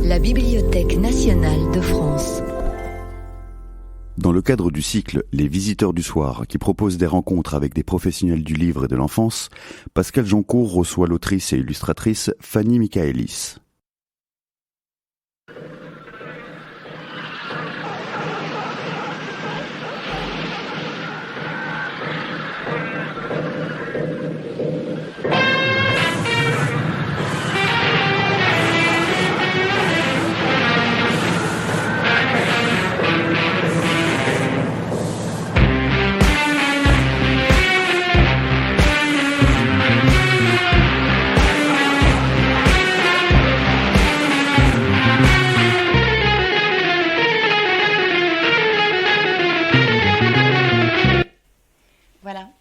La Bibliothèque nationale de France. Dans le cadre du cycle Les Visiteurs du Soir, qui propose des rencontres avec des professionnels du livre et de l'enfance, Pascal Joncourt reçoit l'autrice et illustratrice Fanny Michaëlis.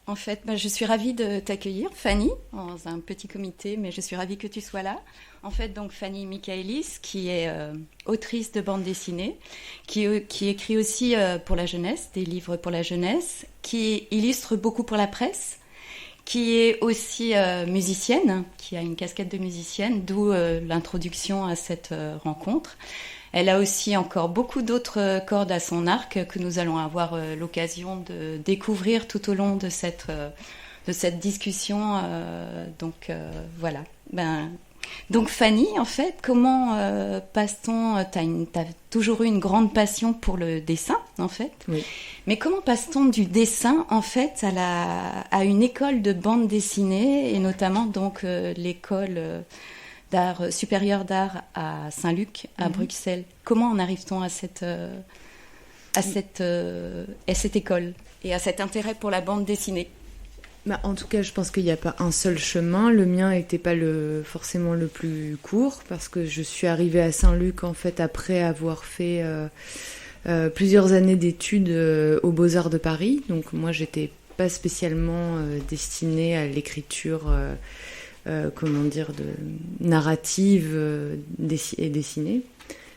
En fait, je suis ravie de t'accueillir, Fanny, dans un petit comité, mais je suis ravie que tu sois là. En fait, donc Fanny Michaëlis, qui est autrice de bande dessinée, qui écrit aussi pour la jeunesse, des livres pour la jeunesse, qui illustre beaucoup pour la presse, qui est aussi musicienne, qui a une casquette de musicienne, d'où l'introduction à cette rencontre. Elle a aussi encore beaucoup d'autres cordes à son arc que nous allons avoir l'occasion de découvrir tout au long de cette discussion. Voilà. Donc Fanny, en fait, comment passe-t-on t'as toujours eu une grande passion pour le dessin, en fait. Oui. Mais comment passe-t-on du dessin, en fait, à une école de bande dessinée, et notamment donc l'école d'art supérieur d'art à Saint-Luc, à Bruxelles. Comment en arrive-t-on à cette école et à cet intérêt pour la bande dessinée? En tout cas, je pense qu'il n'y a pas un seul chemin. Le mien n'était pas forcément le plus court, parce que je suis arrivée à Saint-Luc en fait après avoir fait plusieurs années d'études aux Beaux-Arts de Paris. Donc moi, j'étais pas spécialement destinée à l'écriture de narrative et dessinée.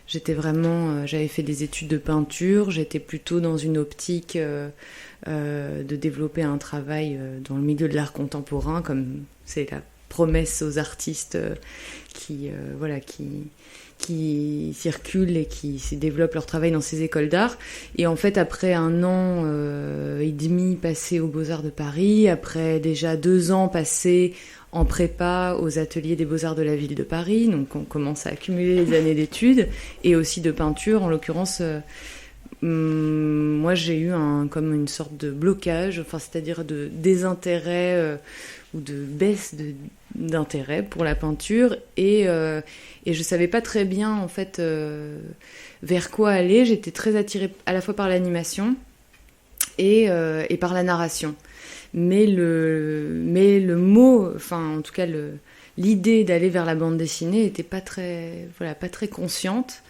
J'avais fait des études de peinture, j'étais plutôt dans une optique de développer un travail dans le milieu de l'art contemporain, comme c'est la promesse aux artistes qui circulent et qui développent leur travail dans ces écoles d'art. Et en fait, après 1 an et demi passé aux Beaux-Arts de Paris, après déjà 2 ans passés en prépa aux ateliers des Beaux-Arts de la ville de Paris, donc on commence à accumuler les années d'études, et aussi de peinture, en l'occurrence, moi j'ai eu comme une sorte de blocage, c'est-à-dire de désintérêt ou de baisse d'intérêt pour la peinture, et je savais pas très bien en fait vers quoi aller. J'étais très attirée à la fois par l'animation et par la narration. Mais le mot, enfin en tout cas l'idée d'aller vers la bande dessinée était pas très consciente,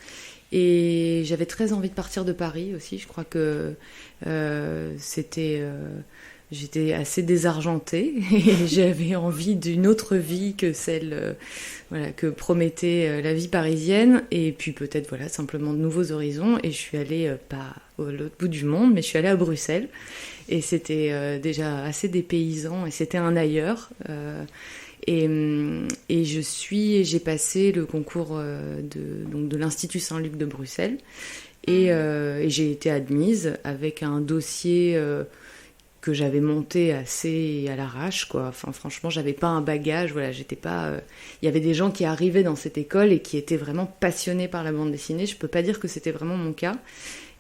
et j'avais très envie de partir de Paris aussi. Je crois que j'étais assez désargentée et j'avais envie d'une autre vie que celle que promettait la vie parisienne, et puis peut-être simplement de nouveaux horizons. Et je suis allée pas à l'autre bout du monde, mais je suis allée à Bruxelles, et c'était déjà assez dépaysant, et c'était un ailleurs. Et j'ai passé le concours de l'Institut Saint-Luc de Bruxelles, et j'ai été admise avec un dossier que j'avais monté assez à l'arrache, quoi. Enfin, franchement, j'avais pas un bagage, j'étais pas... Il y avait des gens qui arrivaient dans cette école et qui étaient vraiment passionnés par la bande dessinée. Je peux pas dire que c'était vraiment mon cas.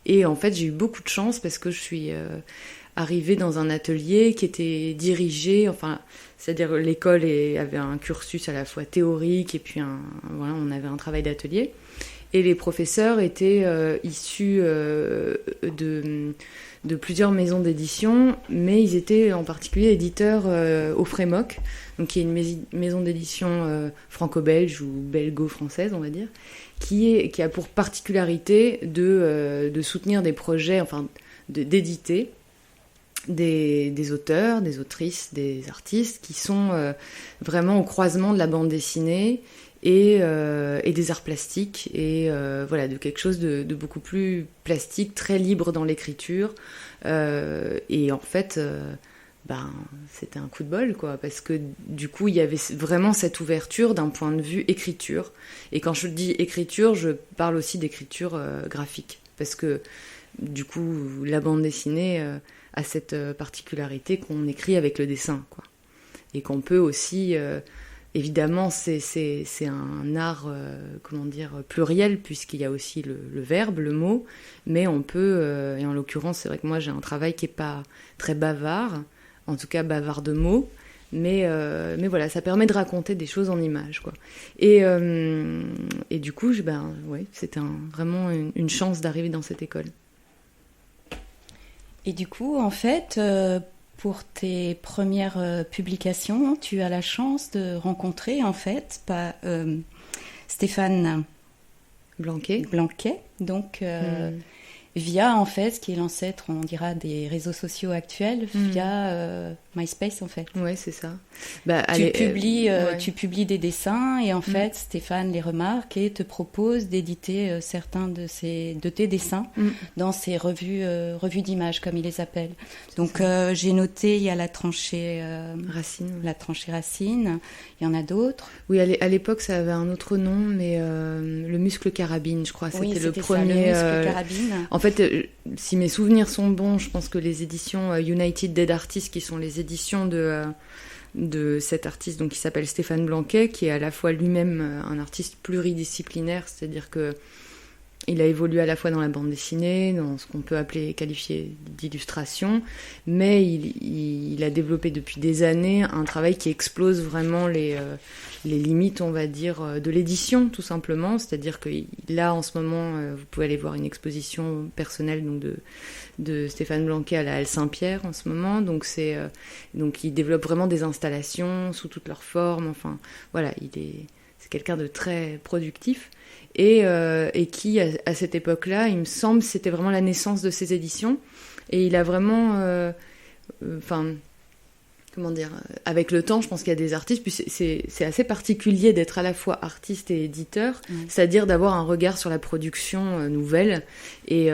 Et en fait, j'ai eu beaucoup de chance, parce que je suis arrivée dans un atelier qui était dirigé, c'est-à-dire l'école avait un cursus à la fois théorique, et puis on avait un travail d'atelier. Et les professeurs étaient issus de plusieurs maisons d'édition, mais ils étaient en particulier éditeurs au Frémoc, donc qui est une maison d'édition franco-belge ou belgo-française, on va dire, qui a pour particularité de soutenir des projets, d'éditer des auteurs, des autrices, des artistes qui sont vraiment au croisement de la bande dessinée et des arts plastiques, et de quelque chose de beaucoup plus plastique, très libre dans l'écriture, et en fait c'était un coup de bol, quoi, parce que du coup, il y avait vraiment cette ouverture d'un point de vue écriture. Et quand je dis écriture, je parle aussi d'écriture graphique, parce que du coup, la bande dessinée a cette particularité qu'on écrit avec le dessin, quoi. Et qu'on peut aussi... évidemment, c'est un art, pluriel, puisqu'il y a aussi le verbe, le mot, mais on peut, et en l'occurrence, c'est vrai que moi j'ai un travail qui n'est pas très bavard, en tout cas bavard de mots, mais voilà, ça permet de raconter des choses en images, quoi. Et du coup, c'était vraiment une chance d'arriver dans cette école. Et du coup, en fait... pour tes premières publications, tu as la chance de rencontrer en fait Stéphane Blanquet, donc via en fait ce qui est l'ancêtre, on dira, des réseaux sociaux actuels, via MySpace en fait. Ouais, c'est ça. Tu publies des dessins et en fait Stéphane les remarque et te propose d'éditer certains de tes dessins dans ses revues d'images comme il les appelle. Donc j'ai noté, il y a la tranchée Racine. La tranchée Racine, il y en a d'autres. Oui, à l'époque ça avait un autre nom, mais le muscle carabine, je crois, c'était le premier. Ça, le muscle carabine. En fait, si mes souvenirs sont bons, je pense que les éditions United Dead Artists, qui sont les éditions de cet artiste donc, qui s'appelle Stéphane Blanquet, qui est à la fois lui-même un artiste pluridisciplinaire, c'est-à-dire que il a évolué à la fois dans la bande dessinée, dans ce qu'on peut qualifier d'illustration, mais il a développé depuis des années un travail qui explose vraiment les limites, on va dire, de l'édition, tout simplement. C'est-à-dire que là, en ce moment, vous pouvez aller voir une exposition personnelle donc de Stéphane Blanquet à la Halle Saint-Pierre en ce moment. Donc il développe vraiment des installations sous toutes leurs formes. Enfin, voilà, c'est quelqu'un de très productif. Et qui, à cette époque-là, il me semble, c'était vraiment la naissance de ses éditions. Et il a vraiment... avec le temps, je pense qu'il y a des artistes, puis c'est assez particulier d'être à la fois artiste et éditeur, c'est-à-dire d'avoir un regard sur la production nouvelle. Et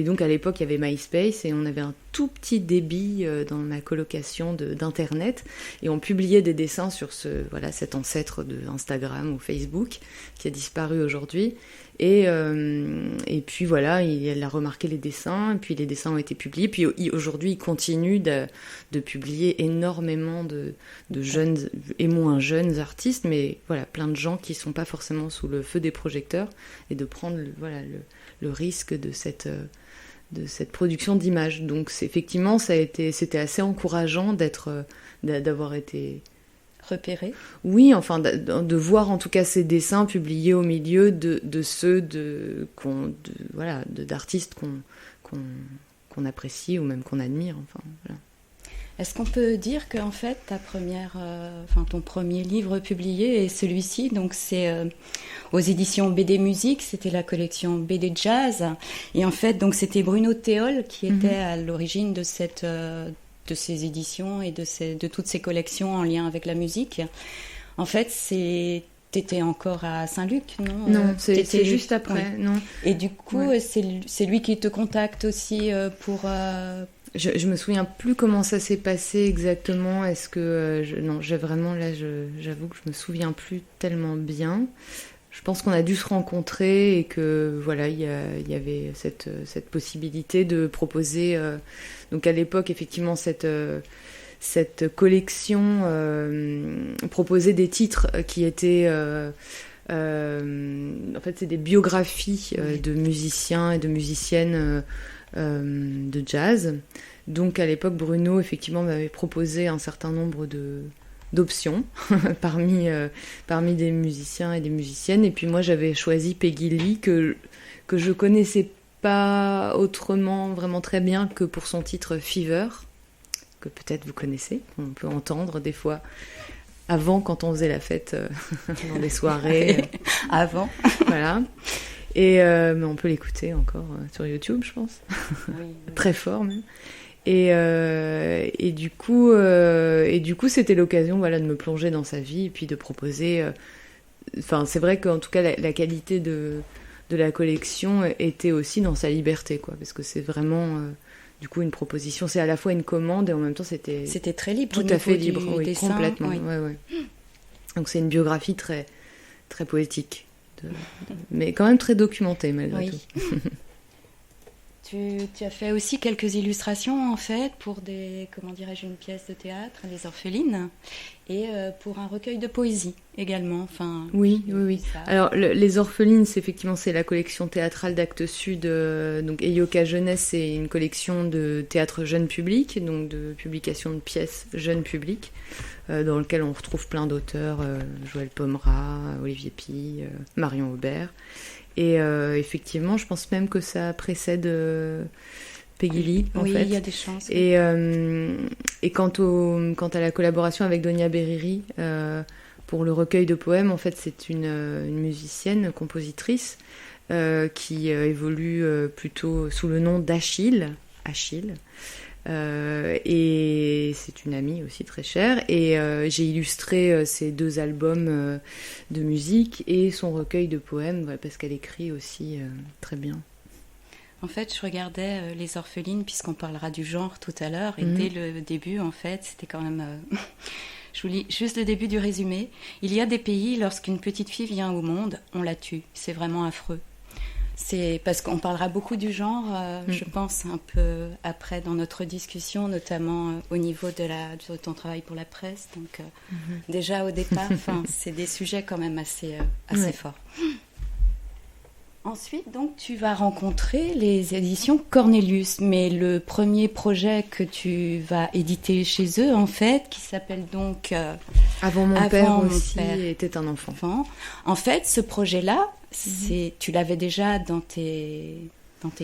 donc, à l'époque, il y avait MySpace, et on avait un tout petit débit dans ma colocation d'Internet, et on publiait des dessins sur cet ancêtre de Instagram ou Facebook, qui a disparu aujourd'hui. Et puis voilà, il a remarqué les dessins, et puis les dessins ont été publiés, puis aujourd'hui il continue de publier énormément de jeunes et moins jeunes artistes, mais voilà, plein de gens qui ne sont pas forcément sous le feu des projecteurs, et de prendre le risque de cette production d'images. Donc effectivement, c'était assez encourageant d'avoir été... repéré. Oui, enfin, de voir en tout cas ces dessins publiés au milieu de ceux d'artistes qu'on apprécie ou même qu'on admire. Enfin, voilà. Est-ce qu'on peut dire que en fait ton premier livre publié est celui-ci, donc c'est aux éditions BD Musique, c'était la collection BD Jazz, et en fait donc c'était Bruno Théol qui était à l'origine de ces éditions et de toutes ces collections en lien avec la musique. En fait, t'étais encore à Saint-Luc, non? Non, c'est juste après, oui. Non. Et du coup, c'est lui qui te contacte aussi pour... Je me souviens plus comment ça s'est passé exactement. Est-ce que... j'avoue que je me souviens plus tellement bien. Je pense qu'on a dû se rencontrer et que voilà, il y avait cette possibilité de proposer... donc à l'époque, effectivement, cette collection proposait des titres qui étaient... en fait, c'est des biographies de musiciens et de musiciennes de jazz. Donc à l'époque, Bruno, effectivement, m'avait proposé un certain nombre d'options parmi des musiciens et des musiciennes. Et puis moi, j'avais choisi Peggy Lee, que je connaissais pas autrement vraiment très bien que pour son titre Fever, que peut-être vous connaissez, qu'on peut entendre des fois avant, quand on faisait la fête dans des soirées. Avant. Voilà. Mais on peut l'écouter encore sur YouTube, je pense. Oui. Très fort même. Et du coup, c'était l'occasion, voilà, de me plonger dans sa vie et puis de proposer. C'est vrai qu'en tout cas, la qualité de la collection était aussi dans sa liberté, quoi, parce que c'est vraiment du coup une proposition. C'est à la fois une commande et en même temps c'était très libre. Tout à fait libre, oui, dessin, complètement. oui. Ouais. Donc c'est une biographie très, très poétique, mais quand même très documentée malgré tout. Tu as fait aussi quelques illustrations en fait pour une pièce de théâtre, Les Orphelines, et pour un recueil de poésie également. Enfin, oui. Alors Les Orphelines, c'est la collection théâtrale d'Actes Sud. Donc Eyoka Jeunesse, c'est une collection de théâtre jeune public, donc de publication de pièces jeune public, dans lequel on retrouve plein d'auteurs, Joël Pomera, Olivier Py, Marion Aubert. Et effectivement, je pense même que ça précède Peggy Lee, en fait. Oui, il y a des chances. Et quant à la collaboration avec Donia Beriri pour le recueil de poèmes, en fait, c'est une musicienne, compositrice, qui évolue plutôt sous le nom d'Achille. Et c'est une amie aussi très chère, et j'ai illustré ses 2 albums de musique et son recueil de poèmes, parce qu'elle écrit aussi très bien. En fait, je regardais Les Orphelines, puisqu'on parlera du genre tout à l'heure, et dès le début, en fait, c'était quand même... Je vous lis juste le début du résumé. Il y a des pays, lorsqu'une petite fille vient au monde, on la tue. C'est vraiment affreux. C'est parce qu'on parlera beaucoup du genre, je pense, un peu après dans notre discussion, notamment au niveau de ton travail pour la presse. Donc, déjà au départ, c'est des sujets quand même assez forts. Ensuite, donc, tu vas rencontrer les éditions Cornelius, mais le premier projet que tu vas éditer chez eux, en fait, qui s'appelle donc... Avant mon père était un enfant. En fait, ce projet-là, tu l'avais déjà dans tes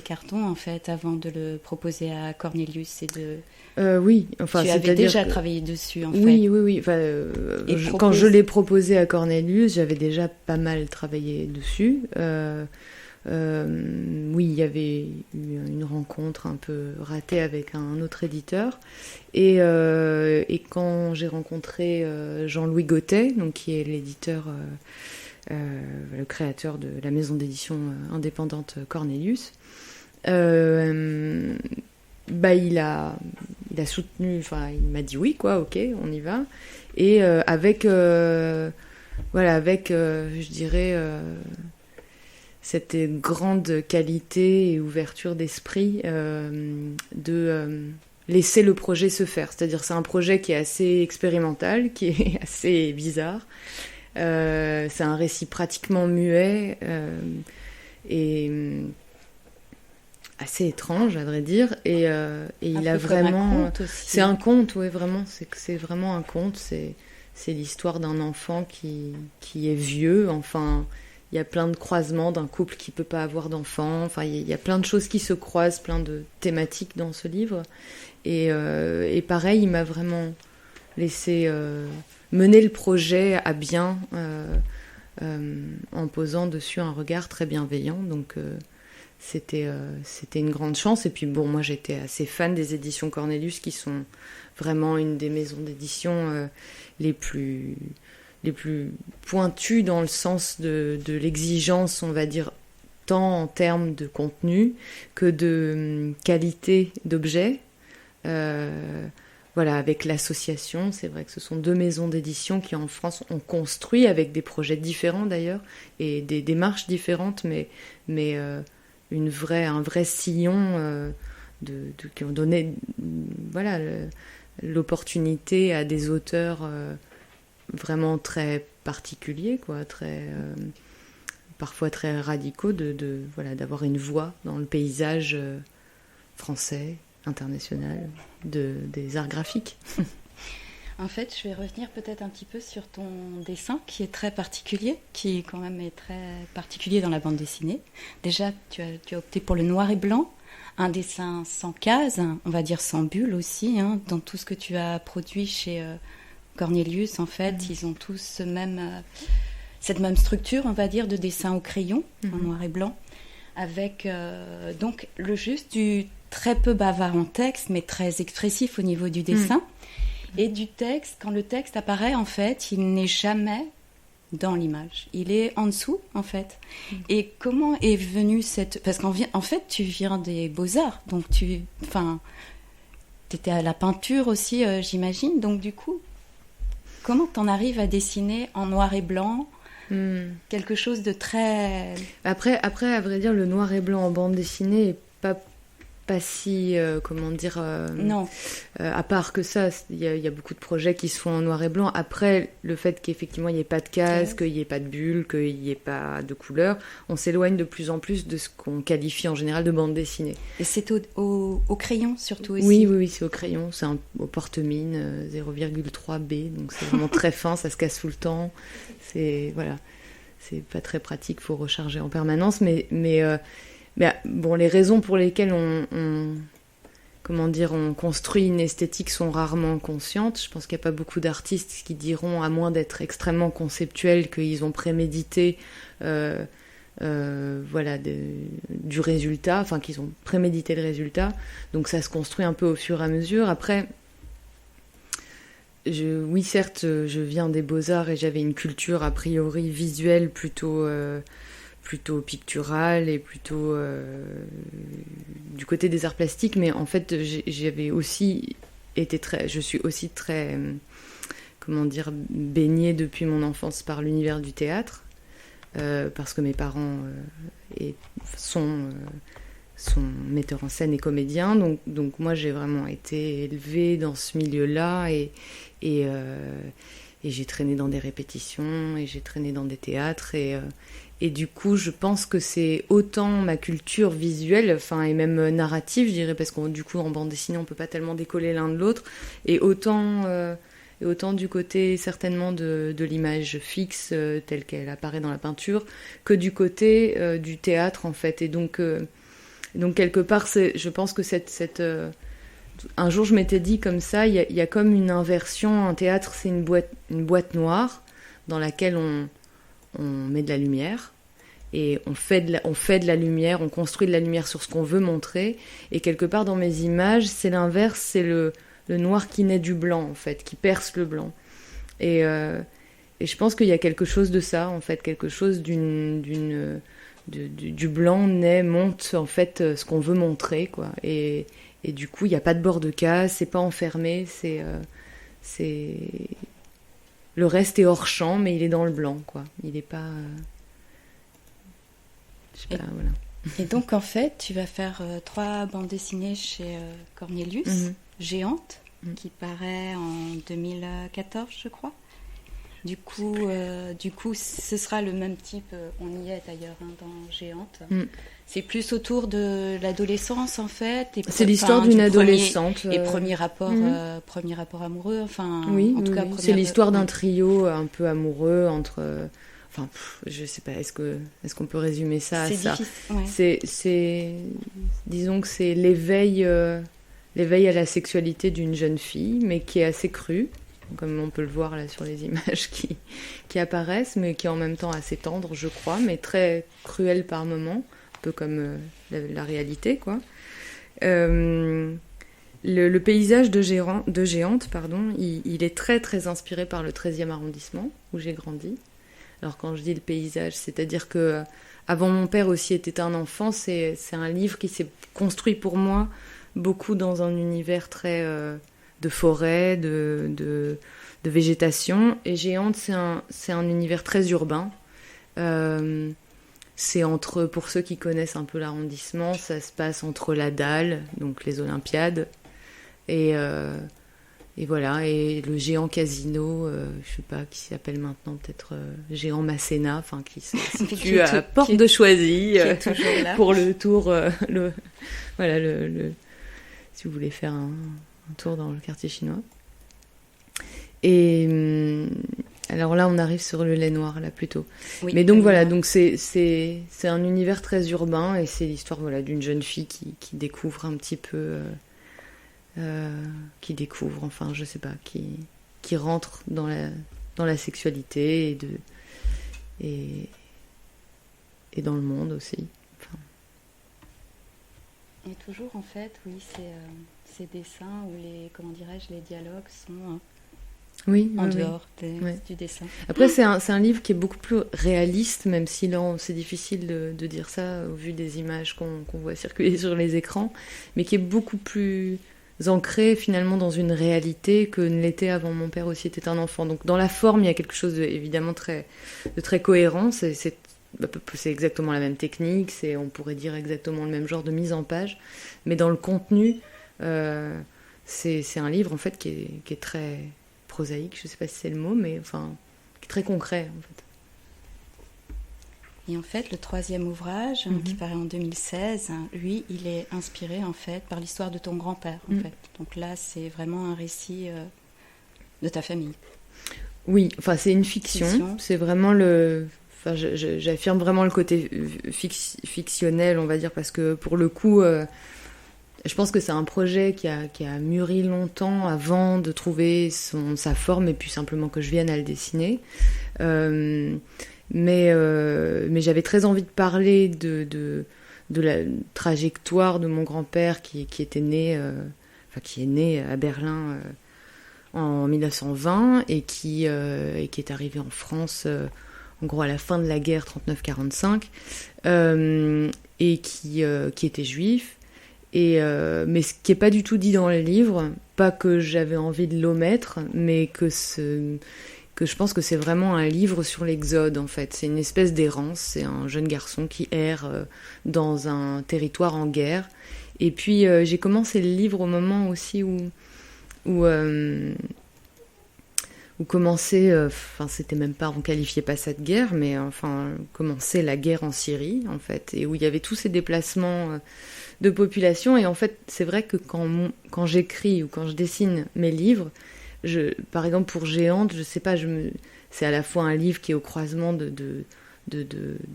cartons, en fait, avant de le proposer à Cornelius. Oui, tu avais déjà travaillé dessus, en fait. Oui. Quand je l'ai proposé à Cornelius, j'avais déjà pas mal travaillé dessus. Oui, il y avait eu une rencontre un peu ratée avec un autre éditeur. Et quand j'ai rencontré Jean-Louis Gauttet, donc, qui est l'éditeur, le créateur de la maison d'édition indépendante Cornelius, il a soutenu, il m'a dit oui, ok, on y va. Et avec, je dirais... cette grande qualité et ouverture d'esprit de laisser le projet se faire. C'est-à-dire c'est un projet qui est assez expérimental, qui est assez bizarre. C'est un récit pratiquement muet et assez étrange, à vrai dire. Et il a vraiment... Un conte aussi. C'est un conte, oui, vraiment. C'est vraiment un conte. C'est l'histoire d'un enfant qui est vieux, enfin... Il y a plein de croisements d'un couple qui ne peut pas avoir d'enfants. Enfin, il y a plein de choses qui se croisent, plein de thématiques dans ce livre. Et pareil, il m'a vraiment laissé mener le projet à bien en posant dessus un regard très bienveillant. Donc, c'était une grande chance. Et puis, moi, j'étais assez fan des éditions Cornelius, qui sont vraiment une des maisons d'édition les plus pointues dans le sens de l'exigence, on va dire, tant en termes de contenu que de qualité d'objet. Avec l'association, c'est vrai que ce sont 2 maisons d'édition qui en France ont construit, avec des projets différents d'ailleurs, et des démarches différentes, mais un vrai sillon qui ont donné l'opportunité à des auteurs vraiment très particuliers, parfois très radicaux, d'avoir une voix dans le paysage français, international, des arts graphiques. En fait, je vais revenir peut-être un petit peu sur ton dessin, qui est très particulier, qui quand même est très particulier dans la bande dessinée. Déjà, tu as opté pour le noir et blanc, un dessin sans cases, on va dire sans bulles aussi, dans tout ce que tu as produit chez Cornelius. En fait, ils ont tous cette même structure, on va dire, de dessin au crayon, en noir et blanc, avec donc le juste du très peu bavard en texte, mais très expressif au niveau du dessin. Et du texte, quand le texte apparaît, en fait, il n'est jamais dans l'image. Il est en dessous, en fait. Et comment est venue cette... Parce qu'en fait, tu viens des Beaux-Arts, donc tu étais à la peinture aussi, j'imagine. Donc du coup, comment t'en arrives à dessiner en noir et blanc quelque chose de très... Après, à vrai dire, le noir et blanc en bande dessinée est pas si, non. À part que ça, il y a beaucoup de projets qui se font en noir et blanc. Après, le fait qu'effectivement il n'y ait pas de case, qu'il n'y ait pas de bulle, qu'il n'y ait pas de couleur, on s'éloigne de plus en plus de ce qu'on qualifie en général de bande dessinée. Et c'est au crayon surtout aussi. Oui, c'est au crayon, c'est au porte-mine 0,3 B, donc c'est vraiment très fin, ça se casse tout le temps. C'est pas très pratique, faut recharger en permanence, mais bon, les raisons pour lesquelles on construit une esthétique sont rarement conscientes. Je pense qu'il n'y a pas beaucoup d'artistes qui diront, à moins d'être extrêmement conceptuels, qu'ils ont prémédité du résultat, enfin qu'ils ont prémédité le résultat. Donc ça se construit un peu au fur et à mesure. Après, oui, certes, je viens des Beaux-Arts et j'avais une culture a priori visuelle plutôt picturale et plutôt du côté des arts plastiques, mais en fait je suis aussi très baignée depuis mon enfance par l'univers du théâtre, parce que mes parents sont metteurs en scène et comédiens, donc moi j'ai vraiment été élevée dans ce milieu-là et j'ai traîné dans des répétitions et j'ai traîné dans des théâtres et du coup, je pense que c'est autant ma culture visuelle, et même narrative, je dirais, parce qu'en du coup, en bande dessinée, on peut pas tellement décoller l'un de l'autre, et autant du côté certainement de l'image fixe telle qu'elle apparaît dans la peinture, que du côté du théâtre, en fait. Et donc quelque part, je pense que un jour, je m'étais dit comme ça, il y a comme une inversion. Un théâtre, c'est une boîte noire dans laquelle on met de la lumière et on fait de la lumière, on construit de la lumière sur ce qu'on veut montrer, et quelque part dans mes images c'est l'inverse, c'est le noir qui naît du blanc en fait, qui perce le blanc, et je pense qu'il y a quelque chose de ça en fait, quelque chose du blanc monte en fait ce qu'on veut montrer quoi, et du coup il n'y a pas de bord de case, c'est pas enfermé, c'est le reste est hors champ, mais il est dans le blanc, quoi. Il n'est pas... voilà. Et donc, en fait, tu vas faire 3 bandes dessinées chez Cornelius, Géante, qui paraît en 2014, je crois. Du coup, ce sera le même type, on y est d'ailleurs, dans Géante. C'est plus autour de l'adolescence, en fait. C'est l'histoire d'une adolescente. Et premier rapport amoureux, oui, en tout cas. C'est l'histoire d'un trio un peu amoureux entre... je sais pas, est-ce qu'on peut résumer ça à ça ? Disons que c'est l'éveil à la sexualité d'une jeune fille, mais qui est assez crue, comme on peut le voir là sur les images qui apparaissent, mais qui est en même temps assez tendre, je crois, mais très cruelle par moments. Un peu comme la réalité, quoi. Le paysage de Géante, il est très très inspiré par le 13e arrondissement où j'ai grandi. Alors quand je dis le paysage, c'est-à-dire que avant mon père aussi était un enfant, c'est un livre qui s'est construit pour moi beaucoup dans un univers très de forêt, de végétation, et Géante c'est un univers très urbain. C'est pour ceux qui connaissent un peu l'arrondissement, ça se passe entre la Dalle, donc les Olympiades, et voilà, et le géant casino, je sais pas, qui s'appelle maintenant peut-être géant Masséna, qui se situe à Porte de Choisy, pour le tour, si vous voulez faire un tour dans le quartier chinois. Et alors là, on arrive sur le lait noir, là, plutôt. Oui, mais donc voilà, donc c'est un univers très urbain, et c'est l'histoire d'une jeune fille qui découvre un petit peu... je sais pas, qui rentre dans la sexualité et dans le monde aussi. Et toujours, en fait, oui, ces dessins où les dialogues sont en dehors du dessin. Après, c'est un livre qui est beaucoup plus réaliste, même si là, c'est difficile de dire ça au vu des images qu'on voit circuler sur les écrans, mais qui est beaucoup plus ancré finalement dans une réalité que ne l'était avant. Mon père aussi était un enfant. Donc dans la forme, il y a quelque chose évidemment de très cohérent. C'est exactement la même technique, on pourrait dire exactement le même genre de mise en page, mais dans le contenu, c'est un livre en fait qui est très prosaïque, je sais pas si c'est le mot, mais enfin qui est très concret en fait. Et en fait, le troisième ouvrage, qui paraît en 2016, lui, il est inspiré en fait par l'histoire de ton grand-père. En fait. Donc là, c'est vraiment un récit de ta famille. Oui, enfin c'est une fiction. C'est vraiment Enfin, j'affirme vraiment le côté fictionnel, on va dire, parce que pour le coup, je pense que c'est un projet qui a mûri longtemps avant de trouver sa forme et puis simplement que je vienne à le dessiner. Mais j'avais très envie de parler de la trajectoire de mon grand-père qui est né à Berlin en 1920 et qui est arrivé en France en gros à la fin de la guerre 39-45 et qui était juif. Mais ce qui n'est pas du tout dit dans le livre, pas que j'avais envie de l'omettre, mais que je pense que c'est vraiment un livre sur l'exode en fait. C'est une espèce d'errance, c'est un jeune garçon qui erre dans un territoire en guerre. Et puis j'ai commencé le livre au moment aussi où commençait, c'était même pas, on qualifiait pas ça de guerre, mais enfin commençait la guerre en Syrie en fait, et où il y avait tous ces déplacements de population. Et en fait c'est vrai que quand j'écris ou quand je dessine mes livres, par exemple pour Géante, je sais pas, c'est à la fois un livre qui est au croisement de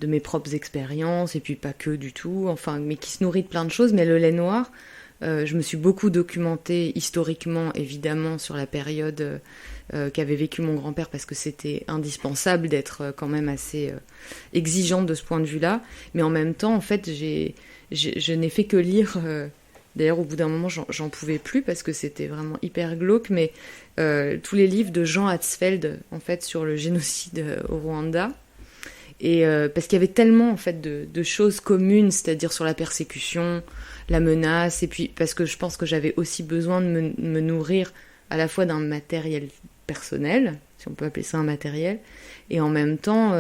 mes propres expériences et puis pas que du tout, enfin, mais qui se nourrit de plein de choses. Mais Le Lait Noir, je me suis beaucoup documentée historiquement évidemment sur la période qu'avait vécu mon grand-père, parce que c'était indispensable d'être quand même assez exigeante de ce point de vue-là. Mais en même temps, en fait, je n'ai fait que lire. D'ailleurs, au bout d'un moment, j'en pouvais plus parce que c'était vraiment hyper glauque. Mais tous les livres de Jean Hatzfeld, en fait, sur le génocide au Rwanda. Et parce qu'il y avait tellement en fait de choses communes, c'est-à-dire sur la persécution, la menace, et puis parce que je pense que j'avais aussi besoin de me nourrir à la fois d'un matériel personnel, si on peut appeler ça un matériel, et en même temps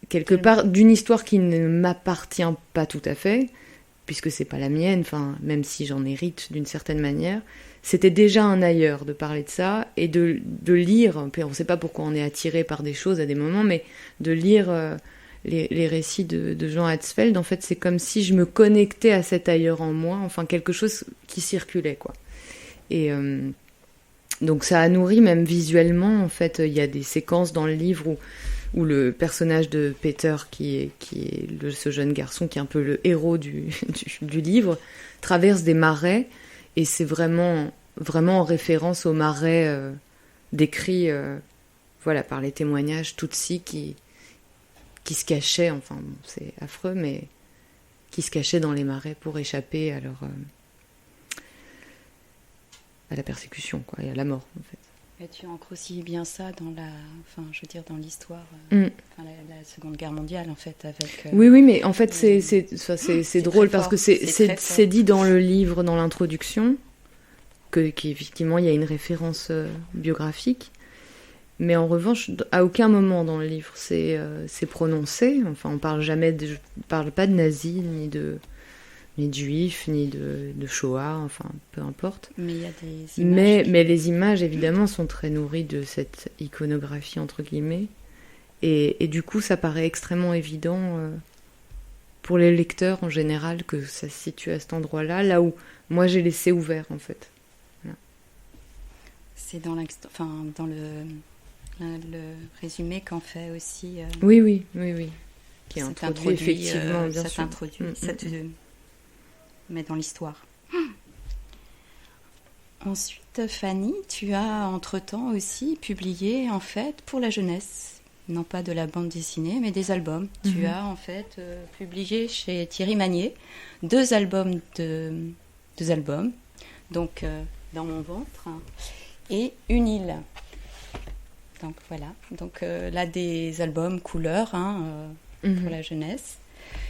quelque part d'une histoire qui ne m'appartient pas tout à fait, puisque c'est pas la mienne, enfin même si j'en hérite d'une certaine manière. C'était déjà un ailleurs de parler de ça et de lire, puis on ne sait pas pourquoi on est attiré par des choses à des moments, mais de lire les récits de Jean Hatzfeld, en fait c'est comme si je me connectais à cet ailleurs en moi, enfin quelque chose qui circulait quoi. Et donc ça a nourri même visuellement, en fait il y a des séquences dans le livre où le personnage de Peter, qui est ce jeune garçon qui est un peu le héros du livre, traverse des marais. Et c'est vraiment en référence aux marais décrits par les témoignages Tutsis qui se cachaient, enfin bon, c'est affreux, mais qui se cachaient dans les marais pour échapper à la persécution, quoi, et à la mort, en fait. Et tu ancres aussi bien ça dans dans l'histoire, la Seconde Guerre mondiale, en fait, avec... Oui, mais en fait, c'est drôle, parce que c'est dit dans le livre, dans l'introduction, qu'effectivement, il y a une référence biographique, mais en revanche, à aucun moment dans le livre, c'est prononcé. Enfin, on parle pas de nazis, ni de juifs, ni de Shoah, enfin, peu importe. Mais il y a des images. Mais les images, évidemment, sont très nourries de cette iconographie, entre guillemets. Et du coup, ça paraît extrêmement évident pour les lecteurs, en général, que ça se situe à cet endroit-là, là où moi, j'ai laissé ouvert, en fait. Voilà. C'est dans le résumé qu'en fait aussi... Oui. Qui est introduit, effectivement, bien sûr. Ça t'introduit, ça te... mais dans l'histoire. Ensuite, Fanny, tu as entre-temps aussi publié, en fait, pour la jeunesse, non pas de la bande dessinée, mais des albums. Tu as, en fait, publié chez Thierry Magnier deux albums. Donc, dans mon ventre et Une île. Donc voilà, donc là des albums couleurs pour la jeunesse.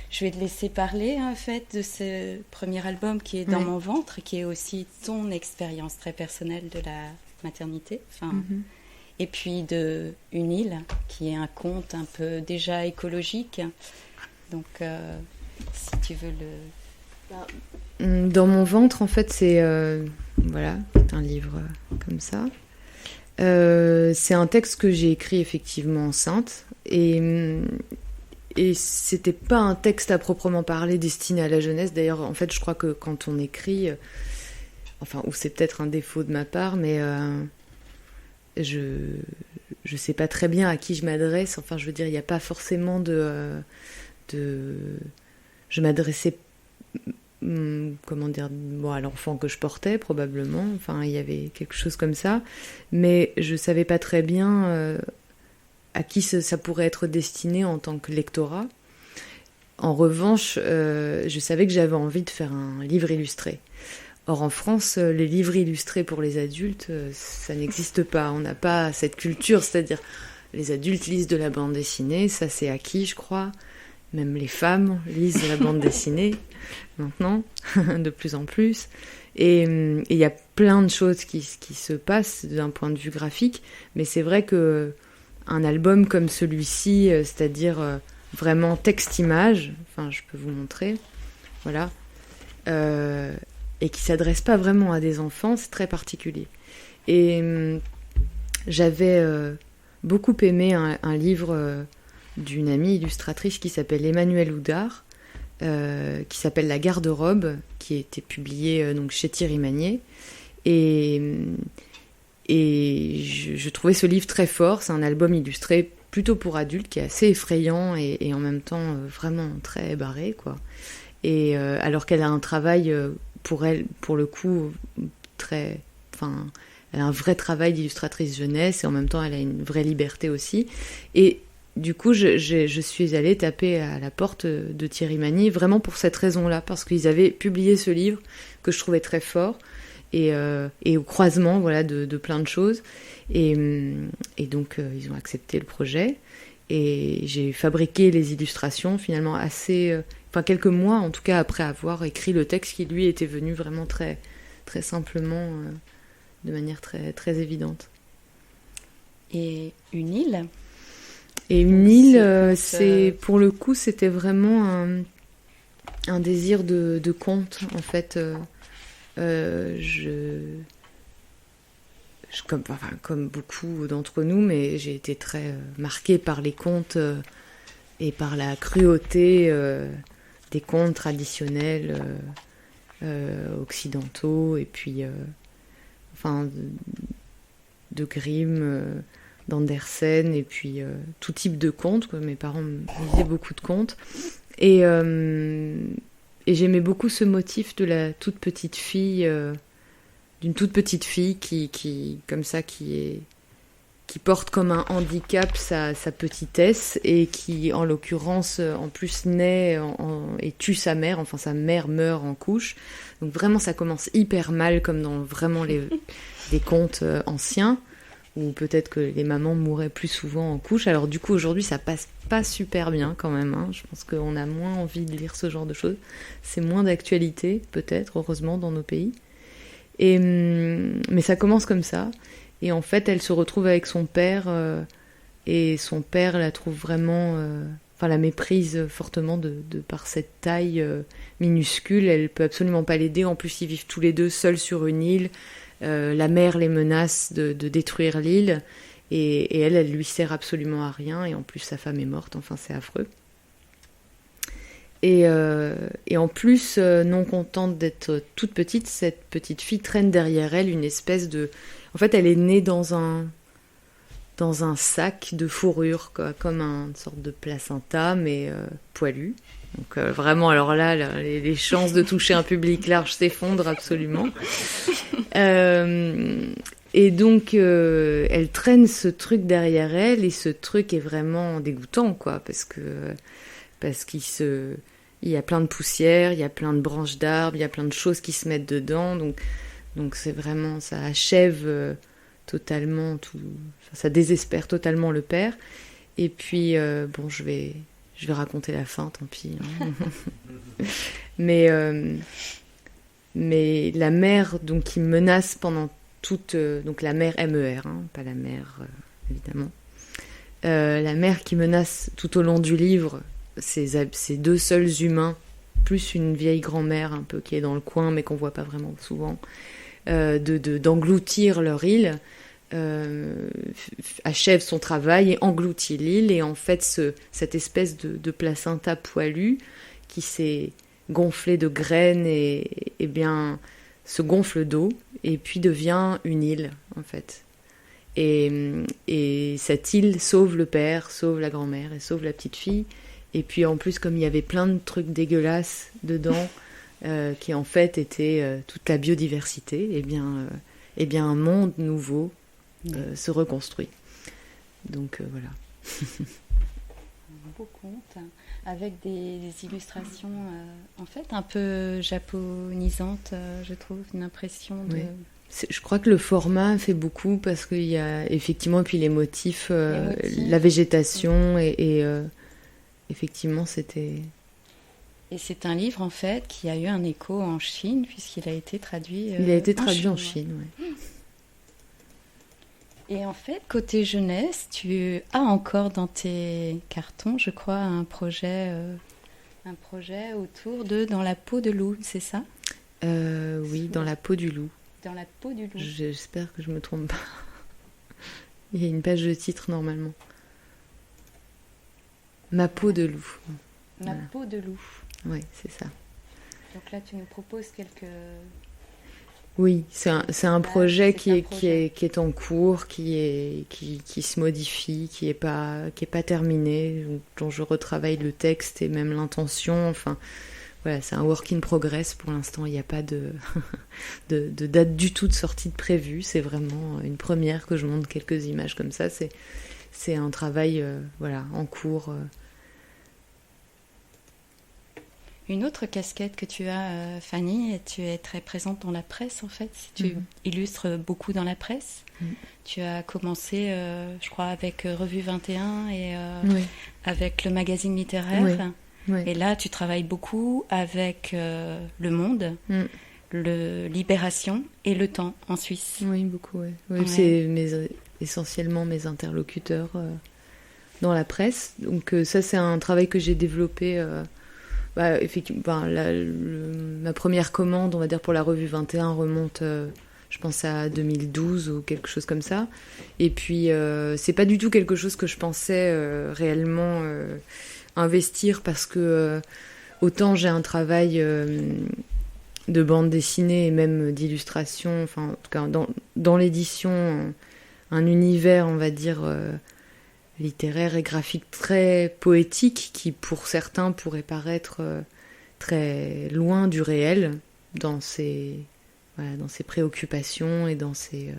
Je vais te laisser parler en fait de ce premier album qui est dans mon ventre, qui est aussi ton expérience très personnelle de la maternité. Et puis de Une île, qui est un conte un peu déjà écologique. Donc si tu veux le... Dans mon ventre, en fait, c'est voilà, un livre comme ça. C'est un texte que j'ai écrit effectivement enceinte et c'était pas un texte à proprement parler destiné à la jeunesse. D'ailleurs, en fait, je crois que quand on écrit, ou c'est peut-être un défaut de ma part, mais je sais pas très bien à qui je m'adresse. Enfin, je veux dire, il n'y a pas forcément de je m'adressais à l'enfant que je portais probablement, il y avait quelque chose comme ça, mais je savais pas très bien à qui ça pourrait être destiné en tant que lectorat. En revanche, je savais que j'avais envie de faire un livre illustré. Or en France, les livres illustrés pour les adultes, ça n'existe pas, on n'a pas cette culture, c'est-à-dire les adultes lisent de la bande dessinée, ça c'est acquis je crois. Même les femmes lisent de la bande dessinée, maintenant, de plus en plus. Et il y a plein de choses qui se passent d'un point de vue graphique, mais c'est vrai qu'un album comme celui-ci, c'est-à-dire vraiment texte-image, je peux vous montrer, voilà, et qui ne s'adresse pas vraiment à des enfants, c'est très particulier. Et j'avais beaucoup aimé un livre... d'une amie illustratrice qui s'appelle Emmanuelle Houdard, qui s'appelle La garde-robe, qui a été publiée donc chez Thierry Magnier. Et je trouvais ce livre très fort. C'est un album illustré plutôt pour adultes, qui est assez effrayant et en même temps vraiment très barré, quoi. Et alors qu'elle a un travail pour elle, pour le coup, très... elle a un vrai travail d'illustratrice jeunesse et en même temps elle a une vraie liberté aussi. Et du coup, je suis allée taper à la porte de Thierry Magnier vraiment pour cette raison-là, parce qu'ils avaient publié ce livre que je trouvais très fort et au croisement de plein de choses. Et donc, ils ont accepté le projet et j'ai fabriqué les illustrations finalement quelques mois en tout cas après avoir écrit le texte qui lui était venu vraiment très, très simplement, de manière très, très évidente. Et Une île ? Et Une île, pour le coup, c'était vraiment un désir de conte, en fait. Comme beaucoup d'entre nous, mais j'ai été très marquée par les contes et par la cruauté des contes traditionnels occidentaux, et puis, de Grimm... d'Andersen, et puis tout type de contes, quoi. Mes parents me lisaient beaucoup de contes, et j'aimais beaucoup ce motif de la toute petite fille, d'une toute petite fille qui comme ça, qui porte comme un handicap sa petitesse, et qui en l'occurrence en plus naît et tue sa mère, sa mère meurt en couche. Donc vraiment ça commence hyper mal, comme dans vraiment les contes anciens, ou peut-être que les mamans mouraient plus souvent en couche. Alors du coup, aujourd'hui, ça passe pas super bien quand même, hein. Je pense qu'on a moins envie de lire ce genre de choses. C'est moins d'actualité, peut-être, heureusement, dans nos pays. Mais ça commence comme ça. Et en fait, elle se retrouve avec son père, et son père la trouve vraiment... la méprise fortement de par cette taille minuscule. Elle peut absolument pas l'aider. En plus, ils vivent tous les deux seuls sur une île. La mère les menace de détruire l'île, et elle lui sert absolument à rien, et en plus sa femme est morte, c'est affreux. Et en plus, non contente d'être toute petite, cette petite fille traîne derrière elle une espèce de... En fait, elle est née dans un sac de fourrure, quoi, comme une sorte de placenta, mais poilu. Donc vraiment, alors là, les chances de toucher un public large s'effondrent absolument. Et donc, elle traîne ce truc derrière elle, et ce truc est vraiment dégoûtant, quoi, parce qu'il y a plein de poussière, il y a plein de branches d'arbres, il y a plein de choses qui se mettent dedans, donc Donc c'est vraiment, ça achève totalement tout, ça désespère totalement le père. Et puis bon, je vais raconter la fin, tant pis. Hein. mais la mère, donc, qui menace pendant toute, donc la mère MER, hein, pas la mère évidemment. La mère qui menace tout au long du livre ces deux seuls humains, plus une vieille grand-mère un peu qui est dans le coin mais qu'on voit pas vraiment souvent, d'engloutir leur île, achève son travail et engloutit l'île, et en fait cette espèce de placenta poilu qui s'est gonflé de graines et bien se gonfle d'eau et puis devient une île en fait. Et cette île sauve le père, sauve la grand-mère et sauve la petite fille. Et puis en plus, comme il y avait plein de trucs dégueulasses dedans, qui en fait étaient toute la biodiversité, et bien un monde nouveau se reconstruit. Donc voilà. Un beau conte, avec des illustrations en fait un peu japonisantes, je trouve, une impression de... Oui. Je crois que le format fait beaucoup parce qu'il y a effectivement, et puis les motifs, la végétation et effectivement c'était... Et c'est un livre en fait qui a eu un écho en Chine puisqu'il a été traduit Il a été traduit en Chine, oui. Et en fait, côté jeunesse, tu as encore dans tes cartons, je crois, un projet autour de Dans la peau de loup, c'est ça ? Oui, Dans la peau du loup. Dans la peau du loup. J'espère que je me trompe pas. Il y a une page de titre normalement. Ma peau de loup. Ma peau de loup. Oui, c'est ça. Donc là, tu nous proposes quelques... Oui, c'est un projet qui est en cours, qui se modifie, qui est pas terminé, dont je retravaille le texte et même l'intention. Enfin, voilà, c'est un work in progress pour l'instant. Il n'y a pas de date du tout de sortie de prévue. C'est vraiment une première que je montre quelques images comme ça. C'est un travail en cours. Une autre casquette que tu as, Fanny, et tu es très présente dans la presse en fait. Tu illustres beaucoup dans la presse. Tu as commencé, je crois, avec Revue 21 et avec le magazine littéraire. Oui. Et là, tu travailles beaucoup avec Le Monde, le Libération et Le Temps en Suisse. Oui, beaucoup, oui. Ouais. C'est essentiellement mes interlocuteurs dans la presse. Donc ça, c'est un travail que j'ai développé... effectivement, ma première commande, on va dire, pour la Revue 21 remonte, je pense, à 2012 ou quelque chose comme ça. Et puis, c'est pas du tout quelque chose que je pensais réellement investir parce que autant j'ai un travail de bande dessinée et même d'illustration, enfin, en tout cas, dans l'édition, un univers, on va dire... littéraire et graphique très poétique qui pour certains pourrait paraître très loin du réel dans ses préoccupations et dans ses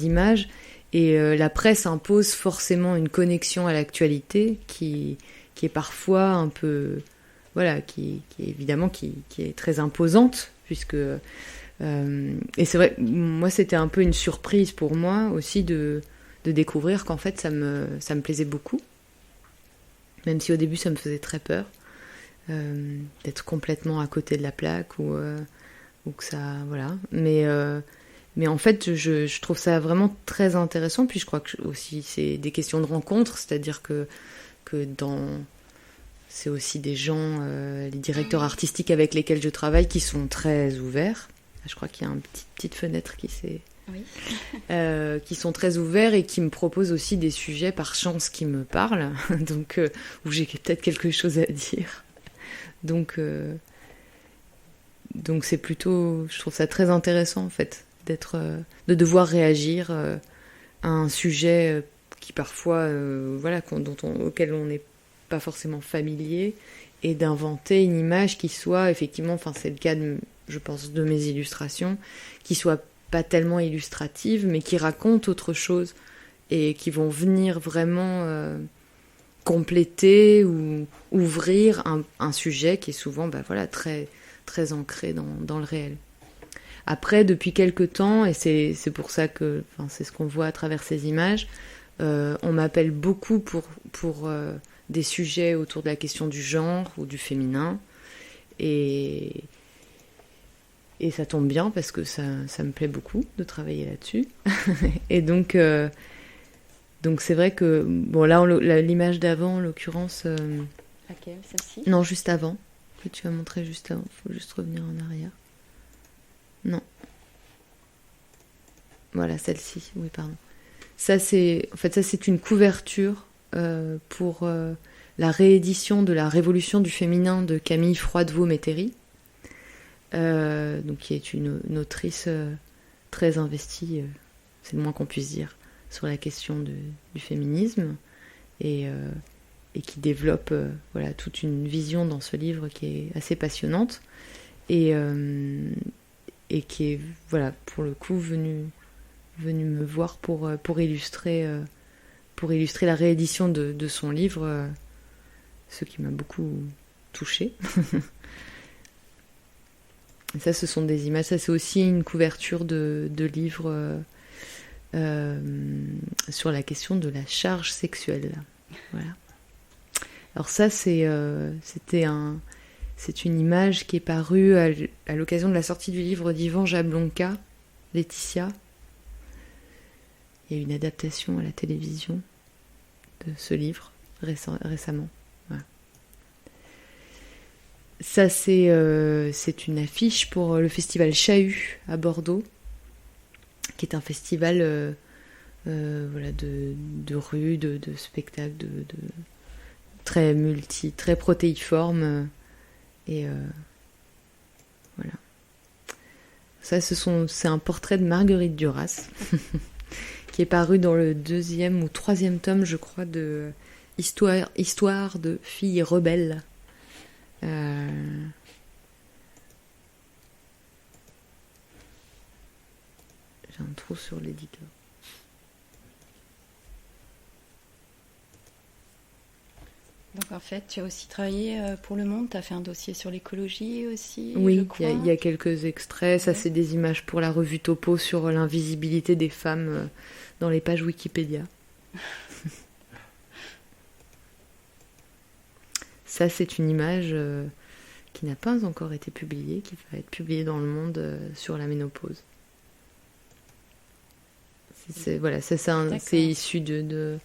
images, et la presse impose forcément une connexion à l'actualité qui est parfois un peu qui évidemment qui est très imposante puisque et c'est vrai, moi c'était un peu une surprise pour moi aussi de découvrir qu'en fait ça me plaisait beaucoup, même si au début ça me faisait très peur d'être complètement à côté de la plaque ou que ça mais en fait je trouve ça vraiment très intéressant. Puis je crois que aussi c'est des questions de rencontre, c'est-à-dire que c'est aussi des gens, les directeurs artistiques avec lesquels je travaille, qui sont très ouverts. Je crois qu'il y a une petite fenêtre qui s'est... Oui. Qui sont très ouverts et qui me proposent aussi des sujets par chance qui me parlent, donc où j'ai peut-être quelque chose à dire. Donc c'est plutôt, je trouve ça très intéressant en fait de devoir réagir à un sujet qui parfois auquel on n'est pas forcément familier, et d'inventer une image qui soit effectivement, enfin c'est le cas je pense de mes illustrations, qui soit pas tellement illustrative, mais qui racontent autre chose et qui vont venir vraiment compléter ou ouvrir un sujet qui est souvent très, très ancré dans le réel. Après, depuis quelques temps, et c'est pour ça que c'est ce qu'on voit à travers ces images, on m'appelle beaucoup pour des sujets autour de la question du genre ou du féminin. Et ça tombe bien parce que ça me plaît beaucoup de travailler là-dessus. Et donc c'est vrai que... Bon, là, l'image d'avant, en l'occurrence... Laquelle, celle-ci ? Non, juste avant. Que tu as montré juste avant. Il faut juste revenir en arrière. Non. Voilà, celle-ci. Oui, pardon. Ça, c'est une couverture pour la réédition de La Révolution du féminin de Camille Froidevaux-Métairie. Donc, qui est une autrice très investie, c'est le moins qu'on puisse dire, sur la question du féminisme et qui développe toute une vision dans ce livre qui est assez passionnante et qui est pour le coup venu me voir pour illustrer la réédition de son livre, ce qui m'a beaucoup touchée. Ça, ce sont des images. Ça, c'est aussi une couverture de livre sur la question de la charge sexuelle. Voilà. Alors ça, c'est une image qui est parue à l'occasion de la sortie du livre d'Yvan Jablonka, Laetitia. Il y a eu une adaptation à la télévision de ce livre récemment. Voilà. Ça, c'est une affiche pour le festival Chahut à Bordeaux, qui est un festival de rue, de spectacles, très très protéiforme. Et voilà. Ça, c'est un portrait de Marguerite Duras, qui est paru dans le 2e ou 3e tome, je crois, de Histoire de filles rebelles. J'ai un trou sur l'éditeur. Donc en fait, tu as aussi travaillé pour Le Monde, tu as fait un dossier sur l'écologie aussi. Oui, il y a quelques extraits. Ça, c'est des images pour la revue Topo sur l'invisibilité des femmes dans les pages Wikipédia. Ça, c'est une image qui n'a pas encore été publiée, qui va être publiée dans Le Monde sur la ménopause. C'est issu d'une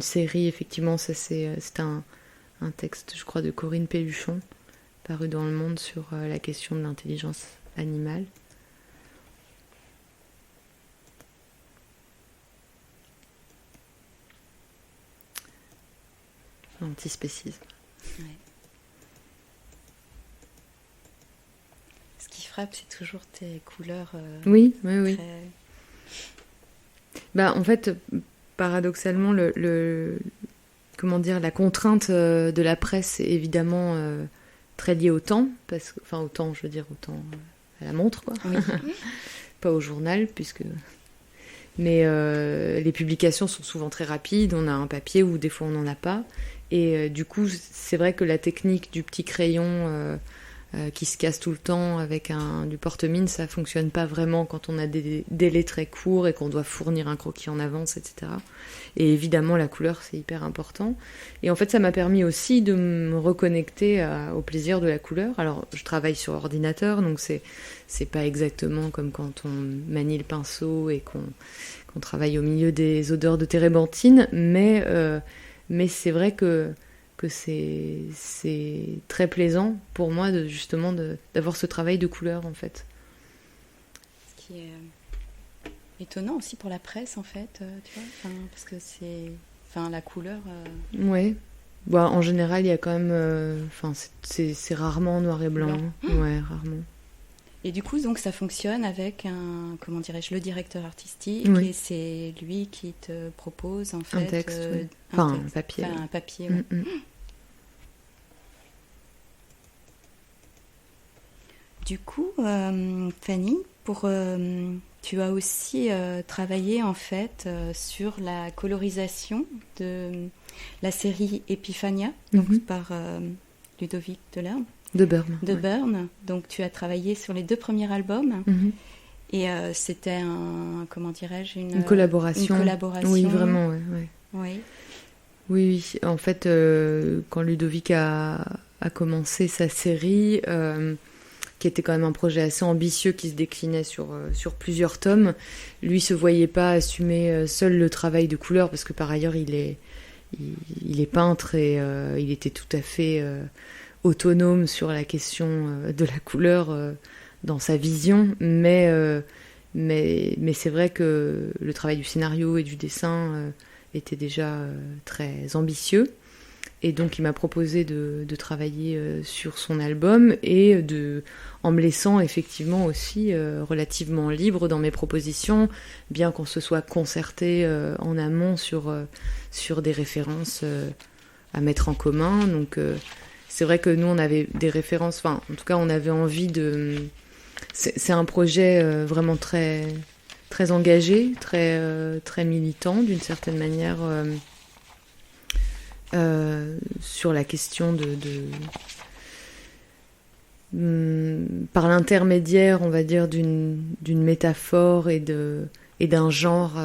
série, effectivement. Ça, c'est un texte, je crois, de Corinne Pelluchon, paru dans Le Monde sur la question de l'intelligence animale. L'antispécisme. Ouais. Ce qui frappe, c'est toujours tes couleurs. Oui. Très... En fait, paradoxalement, la contrainte de la presse est évidemment très liée au temps, au temps à la montre, quoi. Oui. Pas au journal, mais les publications sont souvent très rapides, on a un papier ou des fois on n'en a pas, et du coup c'est vrai que la technique du petit crayon qui se casse tout le temps avec du porte-mine, ça fonctionne pas vraiment quand on a des délais très courts et qu'on doit fournir un croquis en avance, etc. Et évidemment la couleur, c'est hyper important, et en fait ça m'a permis aussi de me reconnecter au plaisir de la couleur. Alors je travaille sur ordinateur, donc c'est pas exactement comme quand on manie le pinceau et qu'on travaille au milieu des odeurs de térébenthine, mais c'est vrai que c'est très plaisant pour moi d'avoir ce travail de couleur, en fait. Ce qui est étonnant aussi pour la presse, en fait, tu vois, parce que c'est la couleur. Ouais. En général, il y a quand même, c'est rarement noir et blanc. Ouais, rarement. Et du coup, donc, ça fonctionne avec le directeur artistique, oui. Et c'est lui qui te propose, en fait... Un texte, oui. Un papier. Un papier, ouais. Du coup, Fanny, tu as aussi travaillé, en fait, sur la colorisation de la série Epiphania, donc par Ludovic Delerme. De Burn. De Burn. Donc tu as travaillé sur les 2 premiers albums. Et c'était une collaboration. Une collaboration. Oui, vraiment, ouais. Oui. Oui. En fait, quand Ludovic a commencé sa série, qui était quand même un projet assez ambitieux qui se déclinait sur plusieurs tomes, lui se voyait pas assumer seul le travail de couleur, parce que par ailleurs il est peintre et il était tout à fait autonome sur la question de la couleur dans sa vision, mais c'est vrai que le travail du scénario et du dessin était déjà très ambitieux, et donc il m'a proposé de travailler sur son album, et en me laissant effectivement aussi relativement libre dans mes propositions, bien qu'on se soit concerté en amont sur des références à mettre en commun. Donc c'est vrai que nous on avait des références, enfin en tout cas on avait envie de... C'est un projet vraiment très, très engagé, très militant d'une certaine manière, sur la question par l'intermédiaire, on va dire, d'une métaphore et d'un genre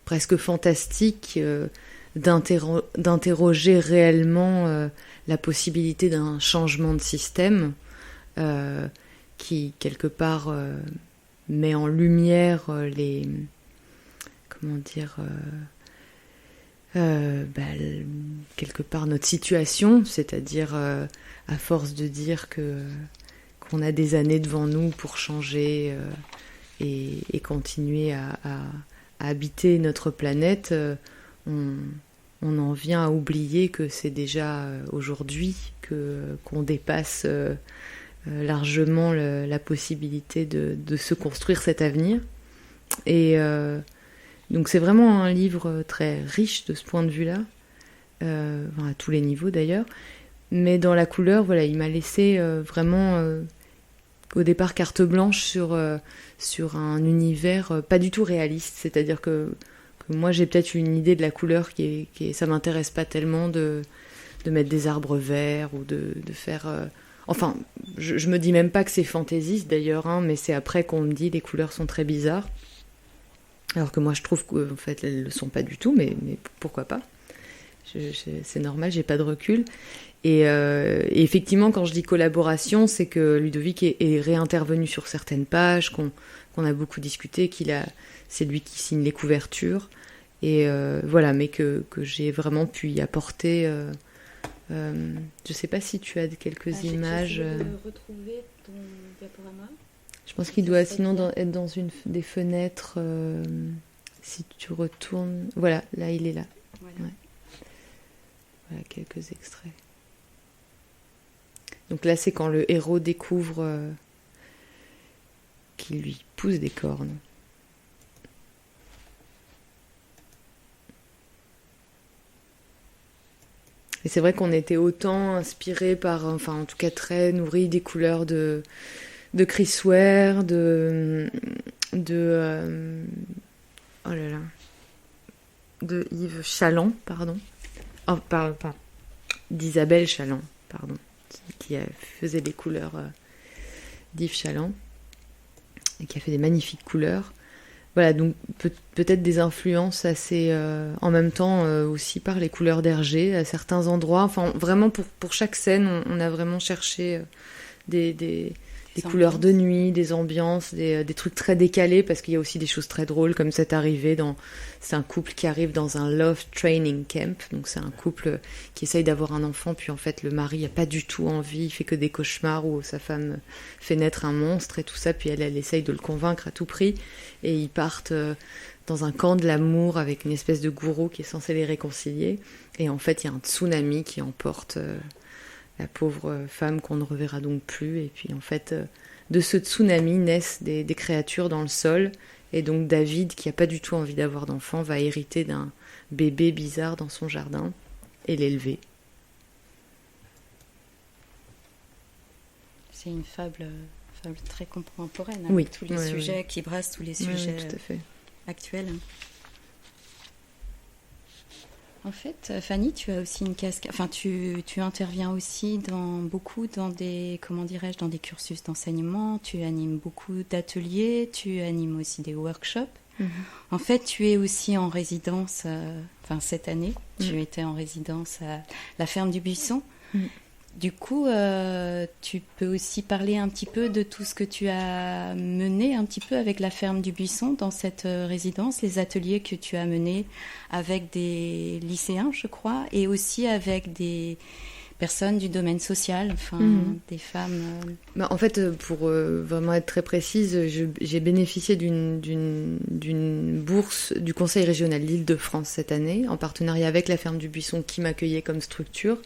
presque fantastique, d'interroger réellement la possibilité d'un changement de système qui, quelque part, met en lumière quelque part notre situation, c'est-à-dire à force de dire qu'on a des années devant nous pour changer et continuer à habiter notre planète, on en vient à oublier que c'est déjà aujourd'hui qu'on dépasse largement la possibilité de se construire cet avenir. Et donc c'est vraiment un livre très riche de ce point de vue-là, à tous les niveaux d'ailleurs. Mais dans la couleur, voilà, il m'a laissé vraiment au départ carte blanche sur un univers pas du tout réaliste. C'est-à-dire que moi j'ai peut-être une idée de la couleur qui ça m'intéresse pas tellement de mettre des arbres verts ou de faire... Enfin, je me dis même pas que c'est fantaisiste d'ailleurs, hein, mais c'est après qu'on me dit les couleurs sont très bizarres. Alors que moi je trouve qu'en fait elles le sont pas du tout, mais pourquoi pas, c'est normal, j'ai pas de recul. Et effectivement, quand je dis collaboration, c'est que Ludovic est réintervenu sur certaines pages, qu'on a beaucoup discuté, c'est lui qui signe les couvertures, et voilà, mais que j'ai vraiment pu y apporter. Je sais pas si tu as quelques images. De retrouver ton diaporama. Je pense qu'il doit sinon être dans une des fenêtres. Si tu retournes, voilà, là il est là. Voilà. Ouais. Voilà quelques extraits. Donc là, c'est quand le héros découvre qu'il lui pousse des cornes. Et c'est vrai qu'on était autant inspiré par, enfin en tout cas très nourri des couleurs de Chris Ware, de Yves Chaland, pardon. Oh, pardon. D'Isabelle Chaland, pardon. Qui faisait des couleurs d'Yves Chaland et qui a fait des magnifiques couleurs. Voilà, donc peut-être des influences assez en même temps aussi par les couleurs d'Hergé à certains endroits. Enfin, vraiment pour chaque scène, on a vraiment cherché des couleurs de nuit, des ambiances, des trucs très décalés, parce qu'il y a aussi des choses très drôles, comme cette arrivée c'est un couple qui arrive dans un love training camp, donc c'est un couple qui essaye d'avoir un enfant, puis en fait le mari a pas du tout envie, il fait que des cauchemars où sa femme fait naître un monstre et tout ça, puis elle essaye de le convaincre à tout prix, et ils partent dans un camp de l'amour avec une espèce de gourou qui est censé les réconcilier, et en fait il y a un tsunami qui emporte la pauvre femme qu'on ne reverra donc plus. Et puis en fait, de ce tsunami naissent des créatures dans le sol. Et donc David, qui n'a pas du tout envie d'avoir d'enfant, va hériter d'un bébé bizarre dans son jardin et l'élever. C'est une fable très contemporaine, oui, avec tous les sujets qui brassent tous les sujets tout à fait. actuels. En fait, Fanny, tu as aussi une casquette. Enfin, tu interviens aussi dans des, comment dirais-je, dans des cursus d'enseignement. Tu animes beaucoup d'ateliers. Tu animes aussi des workshops. En fait, tu es aussi en résidence. Cette année, tu étais en résidence à la ferme du Buisson. Du coup, tu peux aussi parler un petit peu de tout ce que tu as mené un petit peu avec la ferme du Buisson dans cette résidence, les ateliers que tu as menés avec des lycéens, je crois, et aussi avec des personnes du domaine social, des femmes. En fait, pour vraiment être très précise, j'ai bénéficié d'une bourse du Conseil régional d'Île-de-France cette année, en partenariat avec la ferme du Buisson qui m'accueillait comme structure,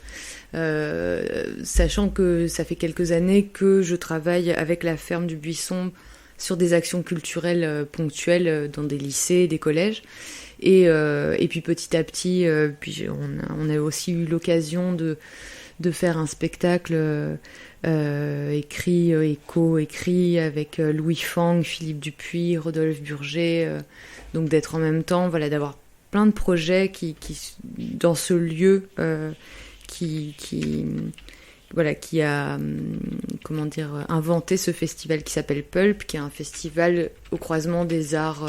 sachant que ça fait quelques années que je travaille avec la ferme du Buisson sur des actions culturelles ponctuelles dans des lycées, des collèges. Et puis petit à petit, on a aussi eu l'occasion de faire un spectacle écrit avec Louis Fang, Philippe Dupuis, Rodolphe Burger, donc d'être en même temps, d'avoir plein de projets qui dans ce lieu qui a inventé ce festival qui s'appelle Pulp, qui est un festival au croisement des arts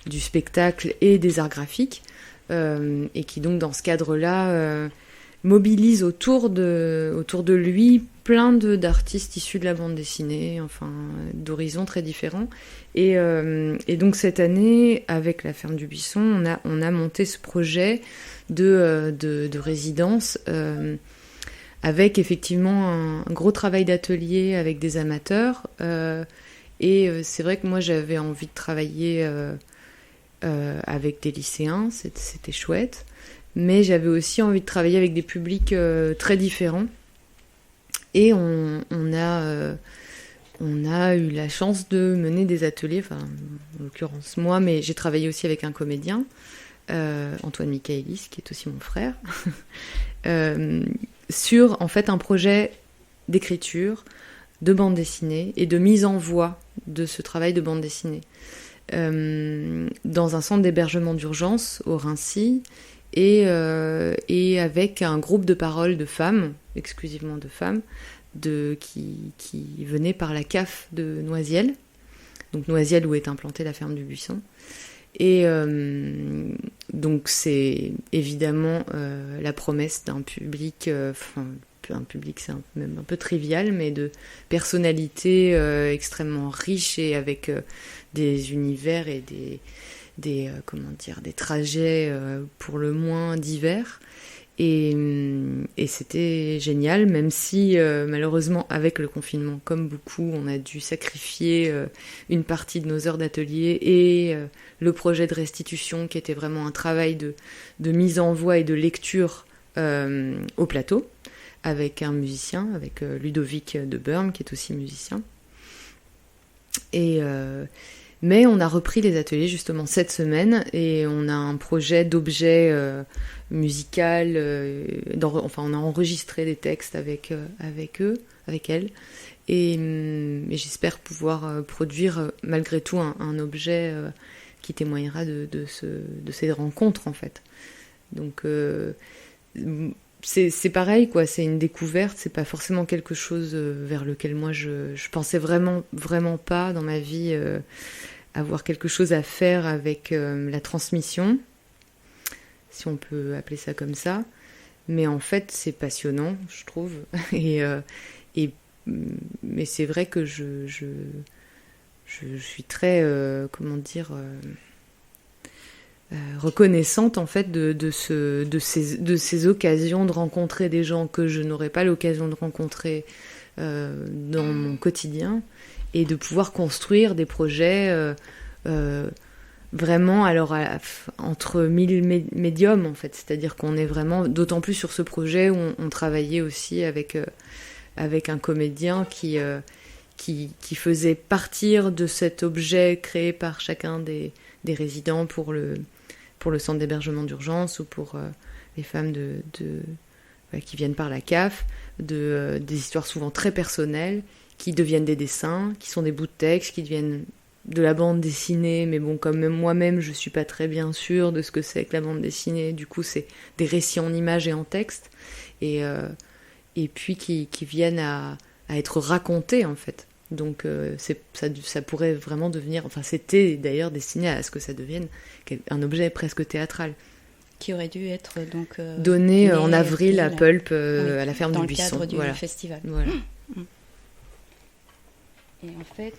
du spectacle et des arts graphiques, et qui donc dans ce cadre-là mobilise autour de lui plein d'artistes issus de la bande dessinée, d'horizons très différents. Et donc cette année, avec la ferme du Buisson, on a monté ce projet de résidence avec effectivement un gros travail d'atelier avec des amateurs. Et c'est vrai que moi j'avais envie de travailler avec des lycéens, c'était chouette. Mais j'avais aussi envie de travailler avec des publics très différents. Et on a eu la chance de mener des ateliers, en l'occurrence moi, mais j'ai travaillé aussi avec un comédien, Antoine Michaelis, qui est aussi mon frère, sur en fait un projet d'écriture, de bande dessinée et de mise en voix de ce travail de bande dessinée. Dans un centre d'hébergement d'urgence au Raincy, et avec un groupe de parole de femmes, exclusivement de femmes, qui venaient par la CAF de Noisiel, donc Noisiel où est implantée la ferme du Buisson. Et donc c'est évidemment la promesse d'un public, un public c'est même un peu trivial, mais de personnalités extrêmement riches et avec des univers et des trajets pour le moins divers. Et c'était génial, même si malheureusement avec le confinement, comme beaucoup, on a dû sacrifier une partie de nos heures d'atelier et le projet de restitution qui était vraiment un travail de mise en voix et de lecture au plateau avec un musicien, avec Ludovic de Burm qui est aussi musicien. Mais on a repris les ateliers justement cette semaine et on a un projet d'objet musical. On a enregistré des textes avec elles. Et j'espère pouvoir produire malgré tout un objet qui témoignera de ces rencontres en fait. Donc c'est pareil quoi, c'est une découverte, c'est pas forcément quelque chose vers lequel moi je pensais vraiment pas dans ma vie avoir quelque chose à faire avec la transmission, si on peut appeler ça comme ça. Mais en fait, c'est passionnant, je trouve. Mais c'est vrai que je suis très, reconnaissante en fait de ces occasions de rencontrer des gens que je n'aurais pas l'occasion de rencontrer dans mon quotidien. Et de pouvoir construire des projets vraiment entre mille médiums en fait, c'est-à-dire qu'on est vraiment, d'autant plus sur ce projet où on travaillait aussi avec un comédien qui faisait partir de cet objet créé par chacun des résidents pour le centre d'hébergement d'urgence ou pour les femmes qui viennent par la CAF, des histoires souvent très personnelles qui deviennent des dessins, qui sont des bouts de texte, qui deviennent de la bande dessinée, mais bon, comme même moi-même, je suis pas très bien sûre de ce que c'est que la bande dessinée. Du coup, c'est des récits en images et en texte, et puis qui viennent à être racontés, en fait. Donc ça pourrait vraiment devenir... Enfin, c'était d'ailleurs destiné à ce que ça devienne un objet presque théâtral. Qui aurait dû être donc... donné en avril à Pulp, à la ferme du Buisson. Dans le cadre du festival. Voilà. Et en fait,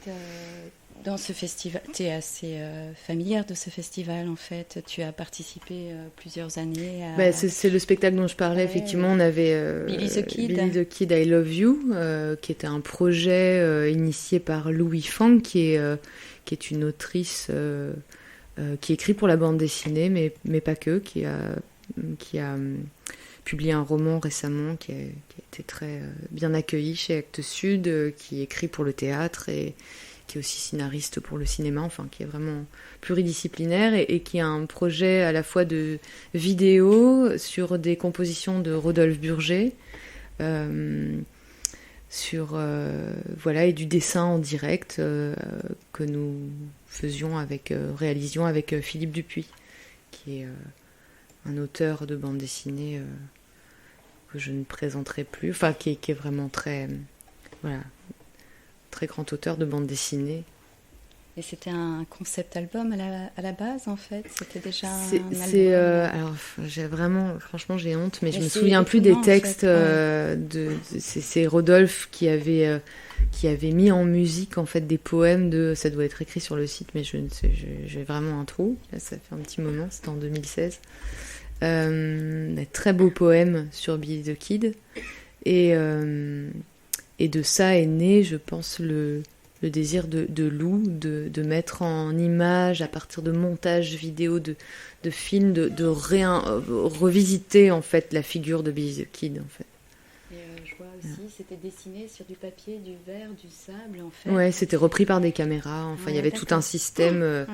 dans ce festival, tu es assez familière de ce festival, en fait. Tu as participé plusieurs années à... c'est le spectacle dont je parlais, effectivement. On avait Billy the Kid. Billy the Kid, I Love You, qui était un projet initié par Louis Fang, qui est une autrice qui écrit pour la bande dessinée, mais pas que, qui a publié un roman récemment qui a été très bien accueilli chez Actes Sud, qui écrit pour le théâtre et qui est aussi scénariste pour le cinéma, enfin qui est vraiment pluridisciplinaire et qui a un projet à la fois de vidéo sur des compositions de Rodolphe Burger, et du dessin en direct que nous réalisions avec Philippe Dupuis, qui est un auteur de bande dessinée que je ne présenterai plus, enfin qui est vraiment très grand auteur de bande dessinée. Et c'était un concept album à la base, en fait. C'était déjà un album. Alors, franchement, j'ai honte, mais je me souviens plus des textes. En fait, c'est Rodolphe qui avait mis en musique en fait des poèmes ça doit être écrit sur le site, mais je ne sais, j'ai vraiment un trou. Là, ça fait un petit moment, c'était en 2016. Des très beaux poèmes sur Billy the Kid, et de ça est né, je pense, le désir de Lou de mettre en image, à partir de montages vidéo, de films, de revisiter en fait la figure de Billy the Kid, en fait. Et je vois aussi, c'était dessiné sur du papier, du verre, du sable, en fait. Ouais, c'était repris par des caméras. Enfin, il y avait tout un système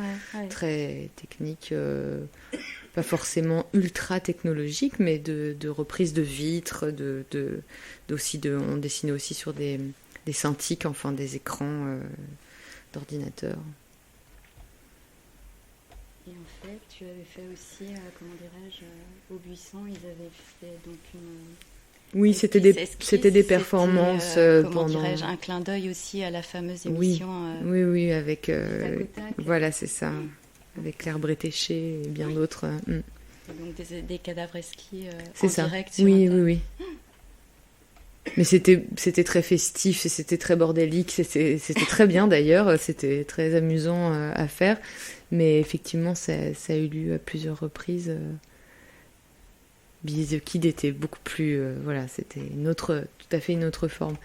très technique, pas forcément ultra technologique, mais de reprise de vitres, on dessinait aussi sur des Cintiq, enfin des écrans d'ordinateur. Et en fait, tu avais fait aussi, au Buisson, ils avaient fait donc une... Oui, c'était des performances pendant... un clin d'œil aussi à la fameuse émission... Oui, avec... Tac. Voilà, c'est ça. Avec Claire Bretéché et bien d'autres. Et donc des cadavreski en direct sur oui. Mais c'était très festif, c'était très bordélique, c'était très bien d'ailleurs, c'était très amusant à faire. Mais effectivement, ça a eu lieu à plusieurs reprises. Billy the Kid était beaucoup plus... c'était tout à fait une autre forme.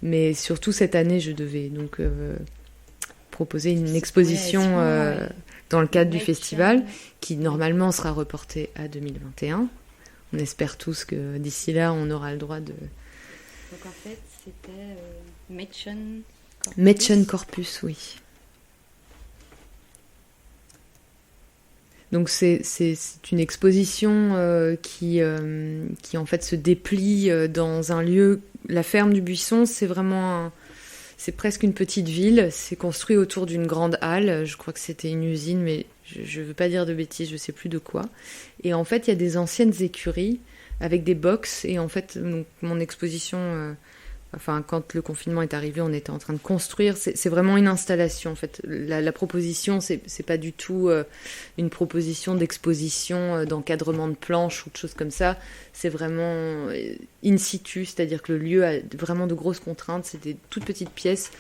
Mais surtout cette année, je devais donc proposer une exposition dans le cadre du festival, qui normalement sera reportée à 2021. On espère tous que d'ici là, on aura le droit de... Donc en fait, c'était Mädchen Corpus, oui. Donc c'est une exposition qui en fait se déplie dans un lieu. La ferme du Buisson, c'est presque une petite ville. C'est construit autour d'une grande halle. Je crois que c'était une usine, mais je veux pas dire de bêtises, je sais plus de quoi. Et en fait, il y a des anciennes écuries avec des box. Et en fait, donc, mon exposition... quand le confinement est arrivé, on était en train de construire. C'est vraiment une installation, en fait. La proposition, c'est pas du tout une proposition d'exposition, d'encadrement de planches ou de choses comme ça. C'est vraiment in situ, c'est-à-dire que le lieu a vraiment de grosses contraintes. C'est des toutes petites pièces,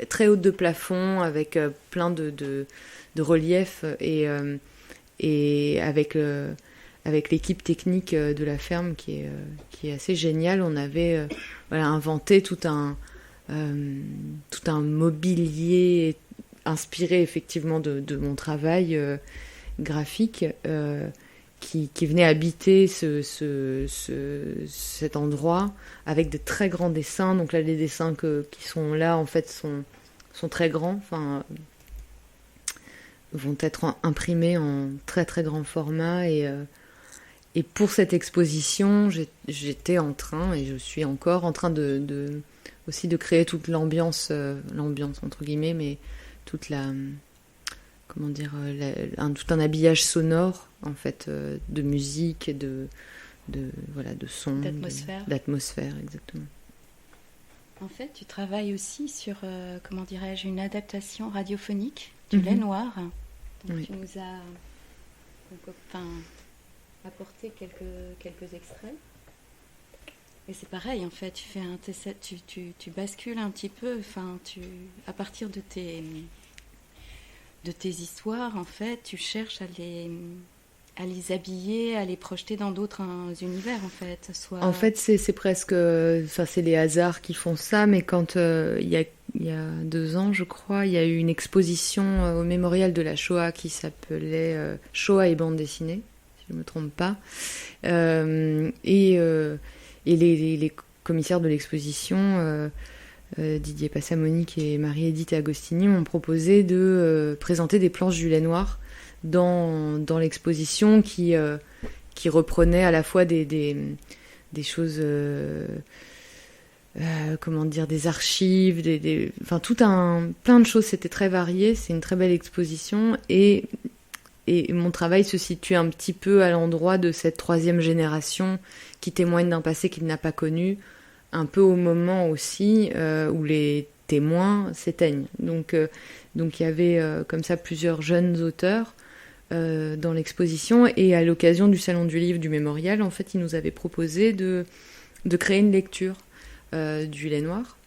très hautes de plafond, avec plein de reliefs et avec l'équipe technique de la ferme qui est assez géniale. On avait inventé tout un mobilier inspiré effectivement de mon travail graphique qui venait habiter cet endroit avec de très grands dessins. Donc là, les dessins qui sont là en fait sont très grands, vont être imprimés en très très grand format et pour cette exposition, j'étais en train, et je suis encore en train aussi de créer toute l'ambiance entre guillemets, mais toute tout un habillage sonore en fait, de musique et de son, d'atmosphère, exactement. En fait, tu travailles aussi sur, une adaptation radiophonique du Lait Noir. Donc, oui. Tu nous as apporté quelques extraits. Et c'est pareil, en fait, tu fais tu bascules un petit peu, à partir de tes histoires, en fait, tu cherches à les habiller, à les projeter dans d'autres univers, en fait. En fait, c'est presque... c'est les hasards qui font ça, mais quand il y a 2 ans, je crois, il y a eu une exposition au mémorial de la Shoah qui s'appelait Shoah et bande dessinée, si je ne me trompe pas. Et les commissaires de l'exposition, Didier Passamonique et Marie-Édith Agostini, m'ont proposé de présenter des planches du Lait Noir dans l'exposition qui reprenait à la fois des choses, des archives, plein de choses. C'était très varié, c'est une très belle exposition et mon travail se situe un petit peu à l'endroit de cette 3e génération qui témoigne d'un passé qu'il n'a pas connu, un peu au moment aussi où les témoins s'éteignent. Donc il y avait comme ça plusieurs jeunes auteurs dans l'exposition, et à l'occasion du Salon du Livre du Mémorial, en fait, ils nous avaient proposé de créer une lecture du Lait Noir.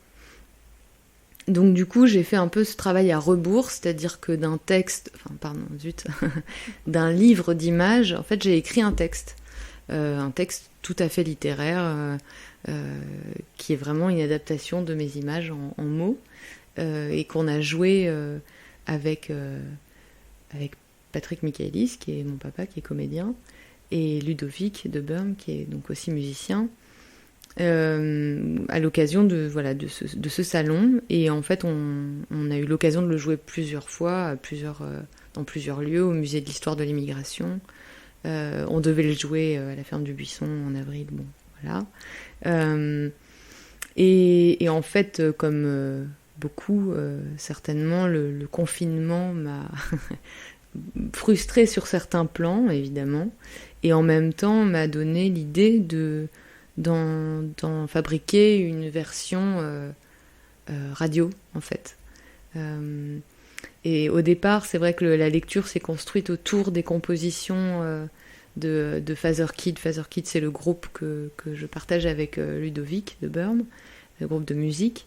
Donc du coup, j'ai fait un peu ce travail à rebours, c'est-à-dire que d'un livre d'images, en fait, j'ai écrit un texte tout à fait littéraire, qui est vraiment une adaptation de mes images en mots, et qu'on a joué avec Patrick Michaëlis, qui est mon papa, qui est comédien, et Ludovic de Burm, qui est donc aussi musicien, à l'occasion de ce salon. Et en fait, on a eu l'occasion de le jouer plusieurs fois, dans plusieurs lieux, au musée de l'histoire de l'immigration. On devait le jouer à la ferme du Buisson en avril, et en fait, comme beaucoup, certainement, le confinement m'a frustrée sur certains plans, évidemment, et en même temps m'a donné l'idée d'en fabriquer une version radio, en fait. Et au départ, c'est vrai que la lecture s'est construite autour des compositions de Father Kid. Father Kid, c'est le groupe que je partage avec Ludovic de Burm, le groupe de musique.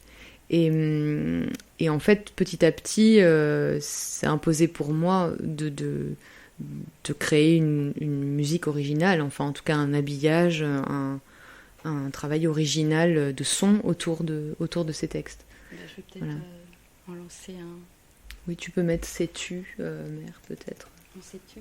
Et en fait, petit à petit, c'est imposé pour moi de créer une musique originale, enfin en tout cas un habillage, un travail original de son autour de ces textes. Je vais peut-être en lancer un. Oui, tu peux mettre Sais-tu, mère, peut-être. Sais-tu.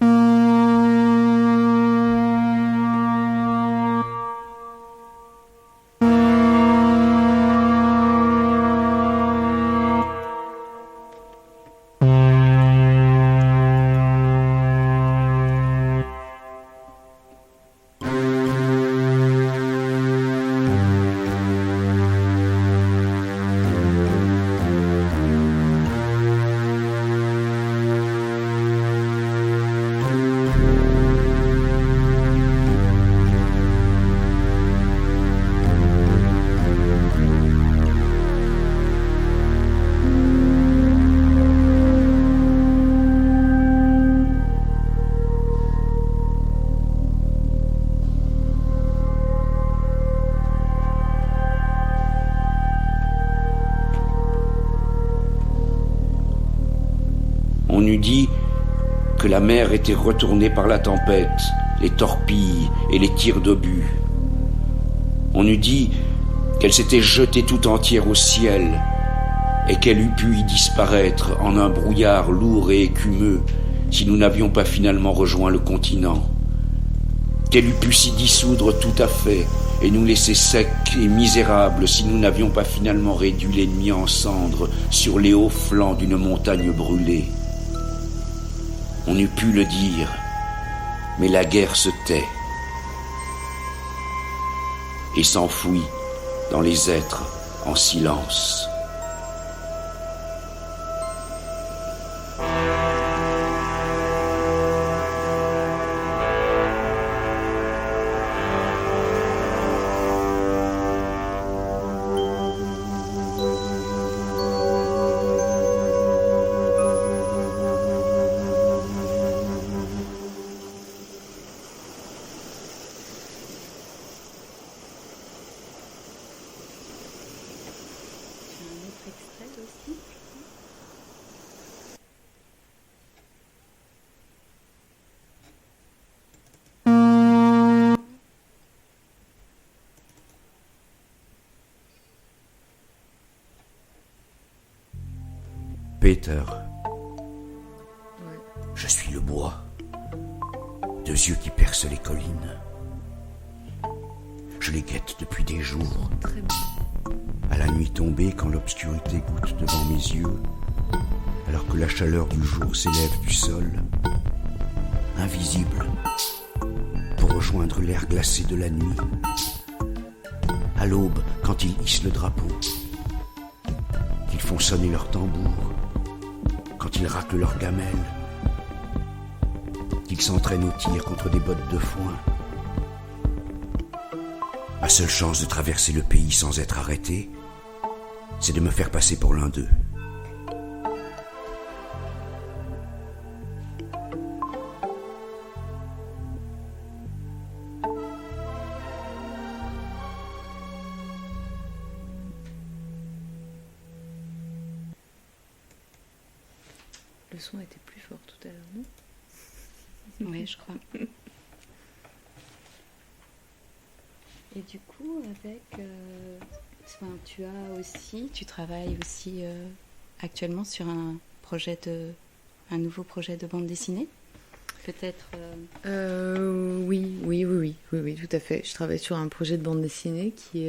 On eût dit que la mer était retournée par la tempête, les torpilles et les tirs d'obus. On eût dit qu'elle s'était jetée tout entière au ciel et qu'elle eût pu y disparaître en un brouillard lourd et écumeux si nous n'avions pas finalement rejoint le continent. Qu'elle eût pu s'y dissoudre tout à fait et nous laisser secs et misérables si nous n'avions pas finalement réduit l'ennemi en cendres sur les hauts flancs d'une montagne brûlée. On eût pu le dire, mais la guerre se tait et s'enfouit dans les êtres en silence. Peter. Je suis le bois. 2 yeux qui percent les collines. Je les guette depuis des jours. Très bien. À la nuit tombée, quand l'obscurité goûte devant mes yeux, alors que la chaleur du jour s'élève du sol, invisible, pour rejoindre l'air glacé de la nuit. À l'aube, quand ils hissent le drapeau, qu'ils font sonner leur tambour, quand ils raclent leurs gamelles, qu'ils s'entraînent au tir contre des bottes de foin. Ma seule chance de traverser le pays sans être arrêté, c'est de me faire passer pour l'un d'eux. Le son était plus fort tout à l'heure, non ? Oui, je crois. Et du coup, avec, tu travailles aussi actuellement sur un nouveau projet de bande dessinée, peut-être. Oui, tout à fait. Je travaille sur un projet de bande dessinée qui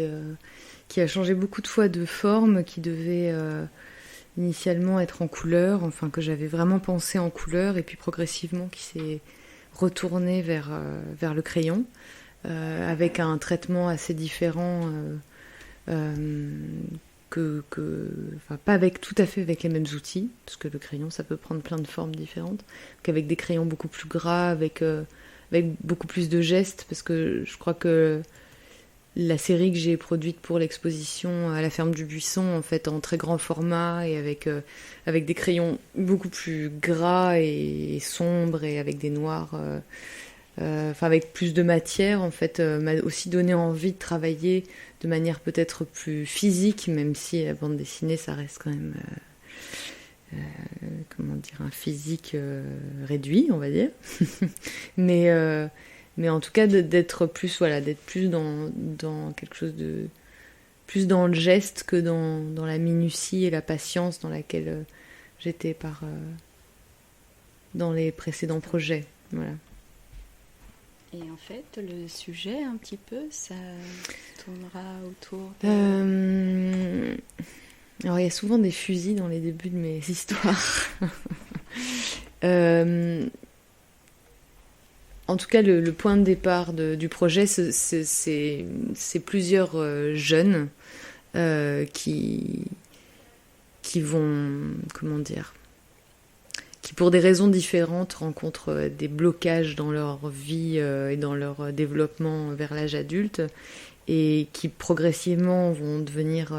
a changé beaucoup de fois de forme, qui devait initialement être en couleur, enfin que j'avais vraiment pensé en couleur, et puis progressivement qui s'est retourné vers le crayon, avec un traitement assez différent, pas tout à fait avec les mêmes outils, parce que le crayon ça peut prendre plein de formes différentes, qu'avec des crayons beaucoup plus gras, avec beaucoup plus de gestes, parce que je crois que la série que j'ai produite pour l'exposition à la ferme du Buisson, en fait, en très grand format et avec des crayons beaucoup plus gras et sombres et avec des noirs, avec plus de matière, en fait, m'a aussi donné envie de travailler de manière peut-être plus physique, même si la bande dessinée, ça reste quand même, un physique réduit, on va dire. Mais en tout cas, d'être plus dans quelque chose de plus dans le geste que dans la minutie et la patience dans laquelle j'étais dans les précédents projets. Voilà. Et en fait, le sujet, un petit peu, ça tournera autour Alors, il y a souvent des fusils dans les débuts de mes histoires. En tout cas, le point de départ du projet, c'est plusieurs jeunes qui vont, qui pour des raisons différentes rencontrent des blocages dans leur vie et dans leur développement vers l'âge adulte, et qui progressivement vont devenir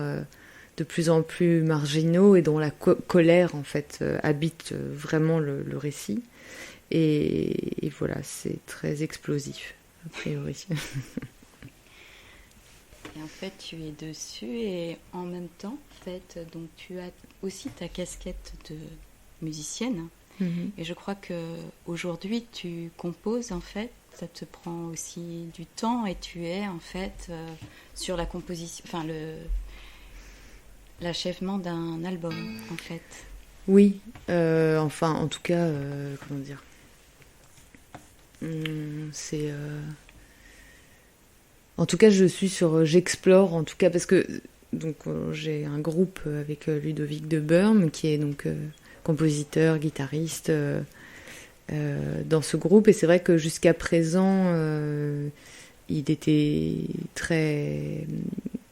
de plus en plus marginaux et dont la colère en fait habite vraiment le récit. Et voilà, c'est très explosif, a priori. Et en fait, tu es dessus, et en même temps, en fait, donc tu as aussi ta casquette de musicienne. Mm-hmm. Et je crois qu'aujourd'hui, tu composes, en fait, ça te prend aussi du temps, et tu es, en fait, sur la composition, l'achèvement d'un album, en fait. Oui, en tout cas, c'est en tout cas j'explore, en tout cas, parce que donc j'ai un groupe avec Ludovic de Burm qui est donc compositeur, guitariste dans ce groupe, et c'est vrai que jusqu'à présent il était très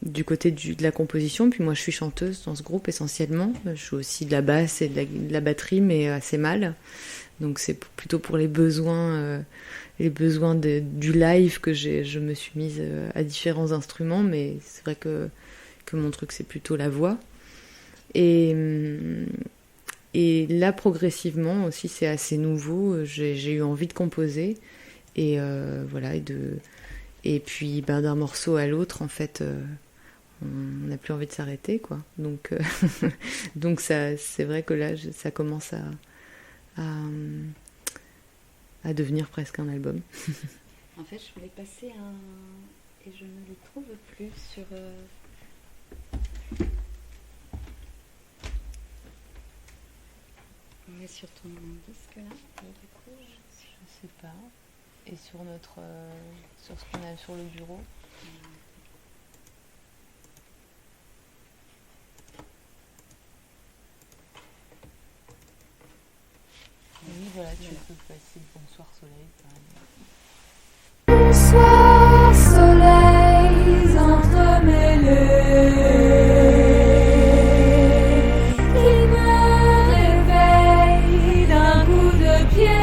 du côté de la composition, puis moi je suis chanteuse dans ce groupe essentiellement, je joue aussi de la basse et de la batterie, mais assez mal. Donc c'est plutôt pour les besoins du live que je me suis mise à différents instruments, mais c'est vrai que mon truc c'est plutôt la voix. Et là progressivement aussi, c'est assez nouveau, j'ai eu envie de composer, et voilà, et puis d'un morceau à l'autre, en fait, on n'a plus envie de s'arrêter, quoi. Donc donc ça, c'est vrai que là ça commence à devenir presque un album. En fait, je voulais passer et je ne le trouve plus sur... sur ton disque là. Et du coup, Je sais pas. Et sur sur ce qu'on a sur le bureau. Oui, voilà, tu peux passer Bonsoir Soleil, par exemple. Bonsoir soleils entremêlés, il me réveille d'un coup de pied.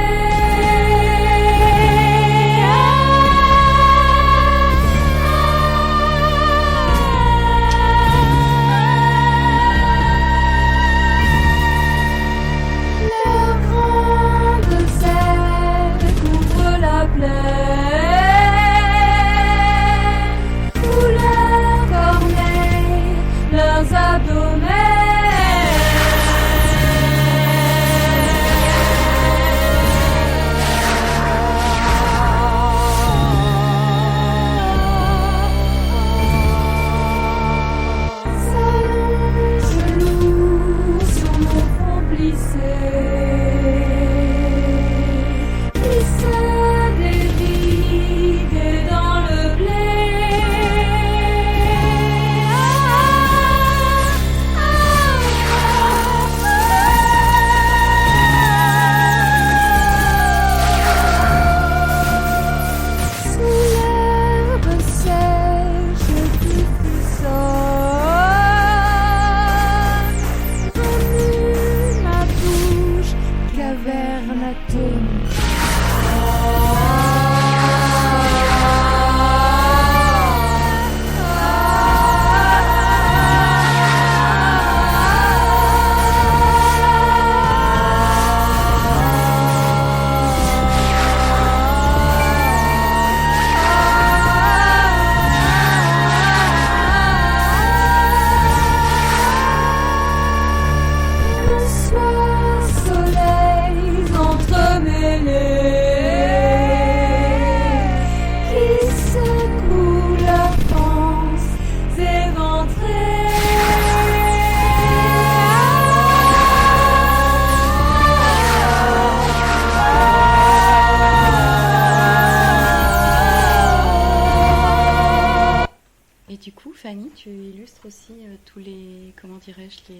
Fanny, tu illustres aussi tous les, comment dirais-je, les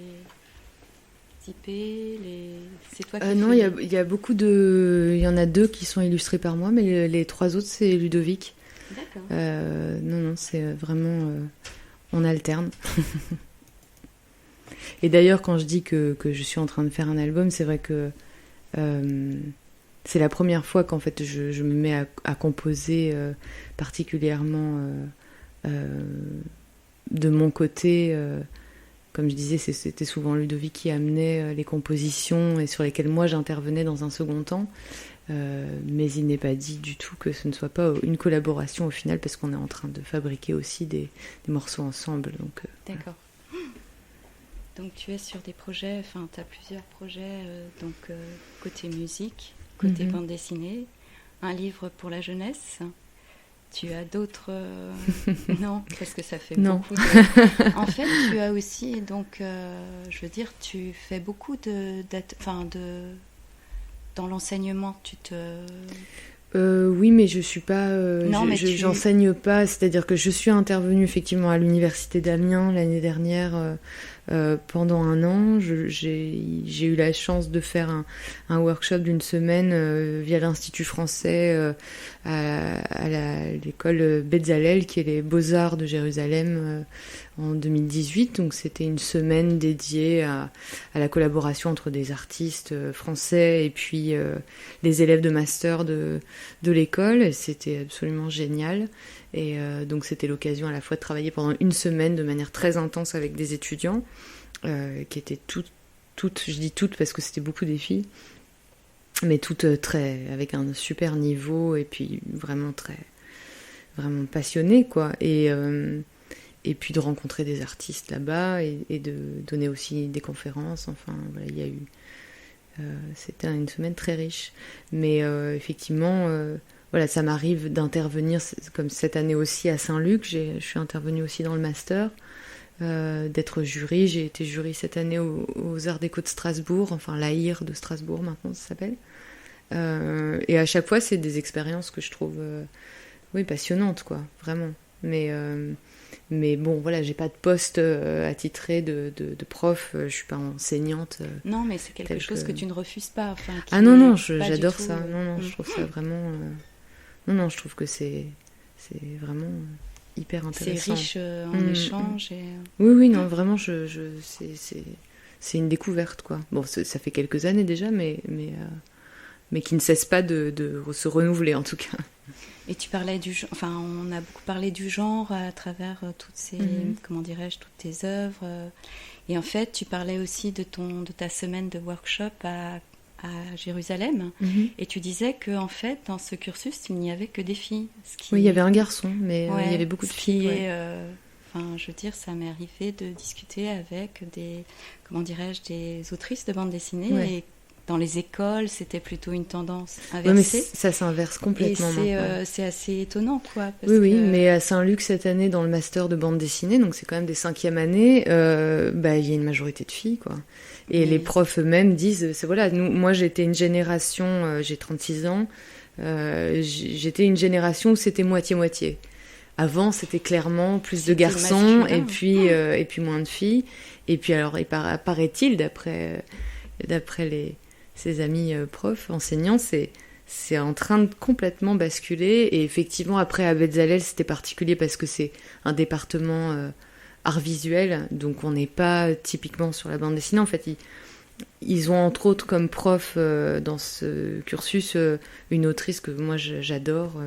IP, c'est toi qui non, il y a beaucoup de... Il y en a 2 qui sont illustrés par moi, mais les 3 autres, c'est Ludovic. D'accord. Non, c'est vraiment... on alterne. Et d'ailleurs, quand je dis que je suis en train de faire un album, c'est vrai que c'est la première fois qu'en fait je me mets à composer particulièrement de mon côté. Comme je disais, c'était souvent Ludovic qui amenait les compositions et sur lesquelles moi j'intervenais dans un second temps. Mais il n'est pas dit du tout que ce ne soit pas une collaboration au final, parce qu'on est en train de fabriquer aussi des morceaux ensemble. Donc, d'accord. Donc tu es sur des projets, enfin tu as plusieurs projets, côté musique, côté bande dessinée, un livre pour la jeunesse. Tu as d'autres... Non, parce que ça fait beaucoup de... En fait, tu as aussi, donc, je veux dire, tu fais beaucoup dans l'enseignement, tu te... oui, mais je suis pas... j'enseigne pas, c'est-à-dire que je suis intervenue effectivement à l'université d'Amiens l'année dernière pendant un an. J'ai eu la chance de faire un workshop d'une semaine via l'Institut français à l'école Bezalel, qui est les Beaux-Arts de Jérusalem, en 2018. Donc c'était une semaine dédiée à la collaboration entre des artistes français et puis les élèves de master de l'école. Et c'était absolument génial. Et donc c'était l'occasion à la fois de travailler pendant une semaine de manière très intense avec des étudiants qui étaient toutes, je dis toutes parce que c'était beaucoup des filles, mais toutes avec un super niveau et puis vraiment passionnées, quoi. Et puis de rencontrer des artistes là-bas et de donner aussi des conférences. Enfin, voilà, il y a eu... c'était une semaine très riche. Mais effectivement... voilà, ça m'arrive d'intervenir, comme cette année aussi, à Saint-Luc. Je suis intervenue aussi dans le master. d'être jury. J'ai été jury cette année aux Arts Déco de Strasbourg, enfin l'AIR de Strasbourg maintenant ça s'appelle. Et à chaque fois, c'est des expériences que je trouve passionnantes, quoi, vraiment. Mais bon, voilà, j'ai pas de poste attitré de prof, je suis pas enseignante. Non, mais c'est quelque chose que tu ne refuses pas. Enfin, ah non, j'adore ça. Non, je trouve ça vraiment... Non, je trouve que c'est vraiment hyper intéressant. C'est riche en échanges. Oui, non, vraiment, c'est une découverte, quoi. Bon, ça fait quelques années déjà, mais qui ne cesse pas de se renouveler, en tout cas. Et tu parlais on a beaucoup parlé du genre à travers toutes ces, comment dirais-je, toutes tes œuvres. Et en fait, tu parlais aussi de ta semaine de workshop à Jérusalem. Et tu disais que en fait, dans ce cursus, il n'y avait que des filles. Oui, il y avait un garçon, mais il y avait beaucoup de filles. Je veux dire, ça m'est arrivé de discuter avec des autrices de bande dessinée. Ouais. Et dans les écoles, c'était plutôt une tendance inversée. Oui, mais ça s'inverse complètement. Et c'est assez étonnant, quoi. Oui, mais à Saint-Luc, cette année, dans le master de bande dessinée, donc c'est quand même des 5e années, il y a une majorité de filles, quoi. Et les profs eux-mêmes disent, moi j'étais une génération, j'ai 36 ans, j'étais une génération où c'était moitié-moitié. Avant, c'était clairement plus de garçons masculin. et puis moins de filles. Et puis alors, paraît-il, d'après ses amis profs, enseignants, c'est en train de complètement basculer. Et effectivement, après, à Bezalel, c'était particulier parce que c'est un département art visuel, donc on n'est pas typiquement sur la bande dessinée. En fait, ils ont entre autres comme prof dans ce cursus une autrice que moi j'adore,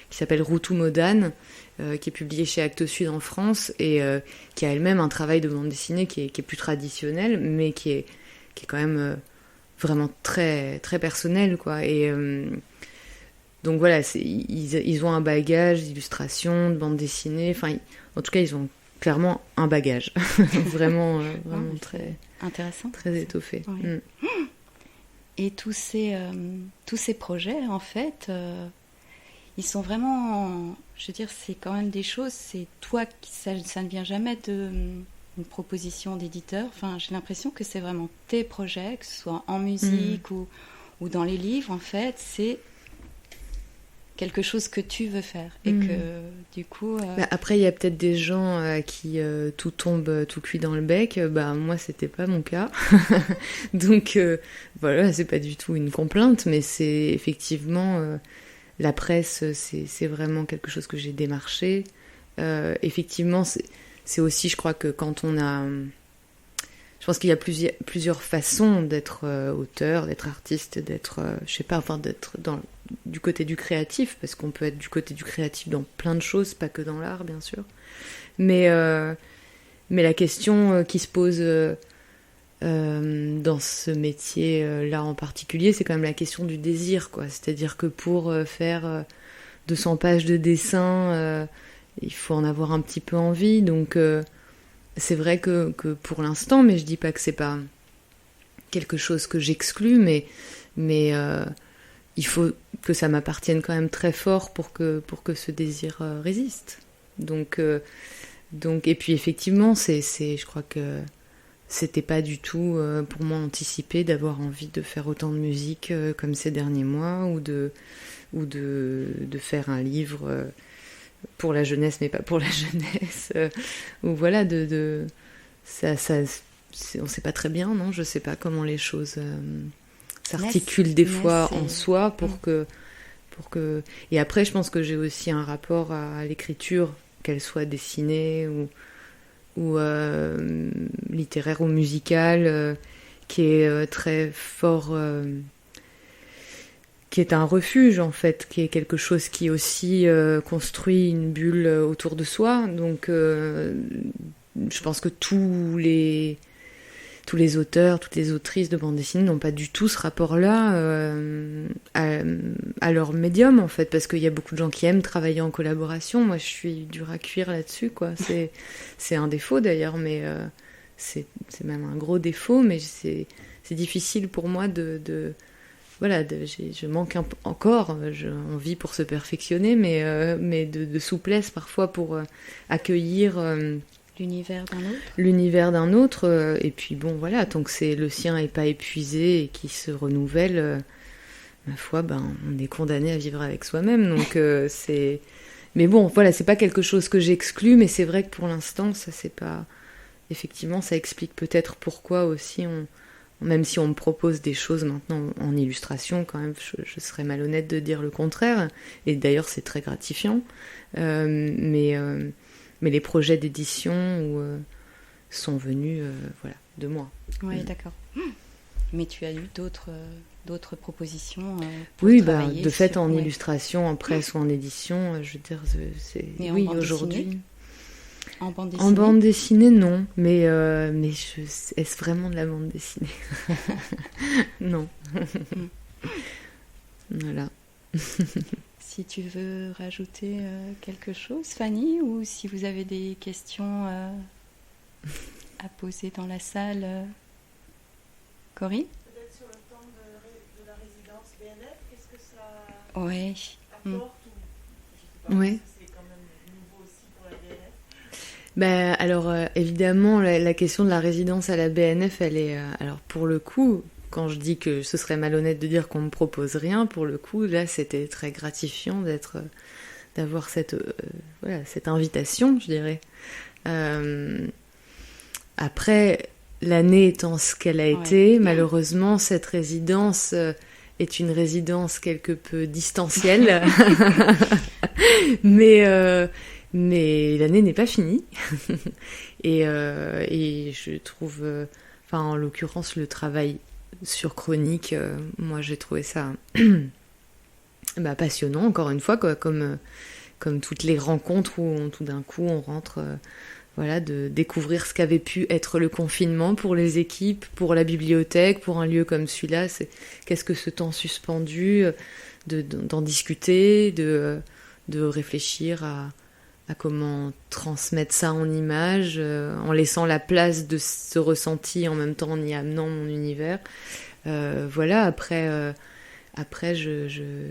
qui s'appelle Routou Modane, qui est publiée chez Actes Sud en France, et qui a elle-même un travail de bande dessinée qui est plus traditionnel, mais qui est quand même vraiment très, très personnel, quoi. Et donc voilà, ils ont un bagage d'illustration, de bande dessinée, en tout cas ils ont clairement un bagage vraiment très intéressant, très étoffé. Oui. Et tous ces projets, en fait, ils sont vraiment, je veux dire, c'est quand même des choses, c'est toi, ça ne vient jamais d'une proposition d'éditeur. Enfin, j'ai l'impression que c'est vraiment tes projets, que ce soit en musique ou dans les livres, en fait, c'est quelque chose que tu veux faire et que du coup après il y a peut-être des gens à qui tout tombe tout cuit dans le bec. Moi c'était pas mon cas donc voilà, c'est pas du tout une complainte, mais c'est effectivement la presse, c'est vraiment quelque chose que j'ai démarché. Effectivement c'est aussi, je crois que quand on a, je pense qu'il y a plusieurs façons d'être auteur, d'être artiste, d'être d'être du côté du créatif, parce qu'on peut être du côté du créatif dans plein de choses, pas que dans l'art, bien sûr. Mais la question qui se pose dans ce métier-là en particulier, c'est quand même la question du désir, quoi. C'est-à-dire que pour faire 200 pages de dessin, il faut en avoir un petit peu envie. Donc c'est vrai que pour l'instant, mais je dis pas que c'est pas quelque chose que j'exclus, mais il faut que ça m'appartienne quand même très fort pour que ce désir résiste. Donc et puis effectivement, je crois que c'était pas du tout pour moi anticipé d'avoir envie de faire autant de musique comme ces derniers mois, ou de faire un livre pour la jeunesse, mais pas pour la jeunesse, ou voilà, ça on sait pas très bien, non, je sais pas comment les choses s'articulent des fois en soi pour que et après je pense que j'ai aussi un rapport à l'écriture, qu'elle soit dessinée ou littéraire ou musicale, qui est très fort, qui est un refuge en fait, qui est quelque chose qui aussi construit une bulle autour de soi. Donc je pense que tous les auteurs, toutes les autrices de bande dessinée n'ont pas du tout ce rapport-là à leur médium, en fait, parce qu'il y a beaucoup de gens qui aiment travailler en collaboration. Moi, je suis dure à cuire là-dessus, quoi. C'est un défaut, d'ailleurs, mais c'est même un gros défaut, mais c'est difficile pour moi je manque encore, on vit pour se perfectionner, mais de souplesse, parfois, pour accueillir L'univers d'un autre. L'univers d'un autre, et puis bon, voilà, tant que le sien n'est pas épuisé et qu'il se renouvelle, ma foi, on est condamné à vivre avec soi-même, donc c'est... Mais bon, voilà, c'est pas quelque chose que j'exclus, mais c'est vrai que pour l'instant, ça c'est pas... Effectivement, ça explique peut-être pourquoi aussi, même si on me propose des choses maintenant en illustration, quand même, je serais malhonnête de dire le contraire, et d'ailleurs c'est très gratifiant, mais les projets d'édition sont venus de moi. Oui, d'accord. Mais tu as eu d'autres propositions pour oui, travailler de fait, en ouais. illustration, en presse ou en édition, je veux dire, c'est... Mais oui, en bande aujourd'hui... dessinée En bande dessinée En bande dessinée, non. Mais est-ce vraiment de la bande dessinée? Non. Voilà. Si tu veux rajouter quelque chose, Fanny, ou si vous avez des questions à poser dans la salle, Corinne? Peut-être sur le temps de la résidence BNF, qu'est-ce que ça Oui. apporte ou, je sais pas, Ouais. c'est quand même nouveau aussi pour la BNF. Alors, évidemment, la question de la résidence à la BNF, elle est... alors, pour le coup, quand je dis que ce serait malhonnête de dire qu'on me propose rien, pour le coup, là, c'était très gratifiant d'avoir cette invitation, je dirais. Après, l'année étant ce qu'elle a été, malheureusement, cette résidence est une résidence quelque peu distancielle. Mais l'année n'est pas finie. et je trouve... en l'occurrence, le travail sur Chronique, moi, j'ai trouvé ça passionnant, encore une fois, quoi, comme toutes les rencontres où tout d'un coup, on rentre... de découvrir ce qu'avait pu être le confinement pour les équipes, pour la bibliothèque, pour un lieu comme celui-là. Qu'est-ce que ce temps suspendu, d'en discuter, de réfléchir à comment transmettre ça en images, en laissant la place de ce ressenti, en même temps en y amenant mon univers. Après, je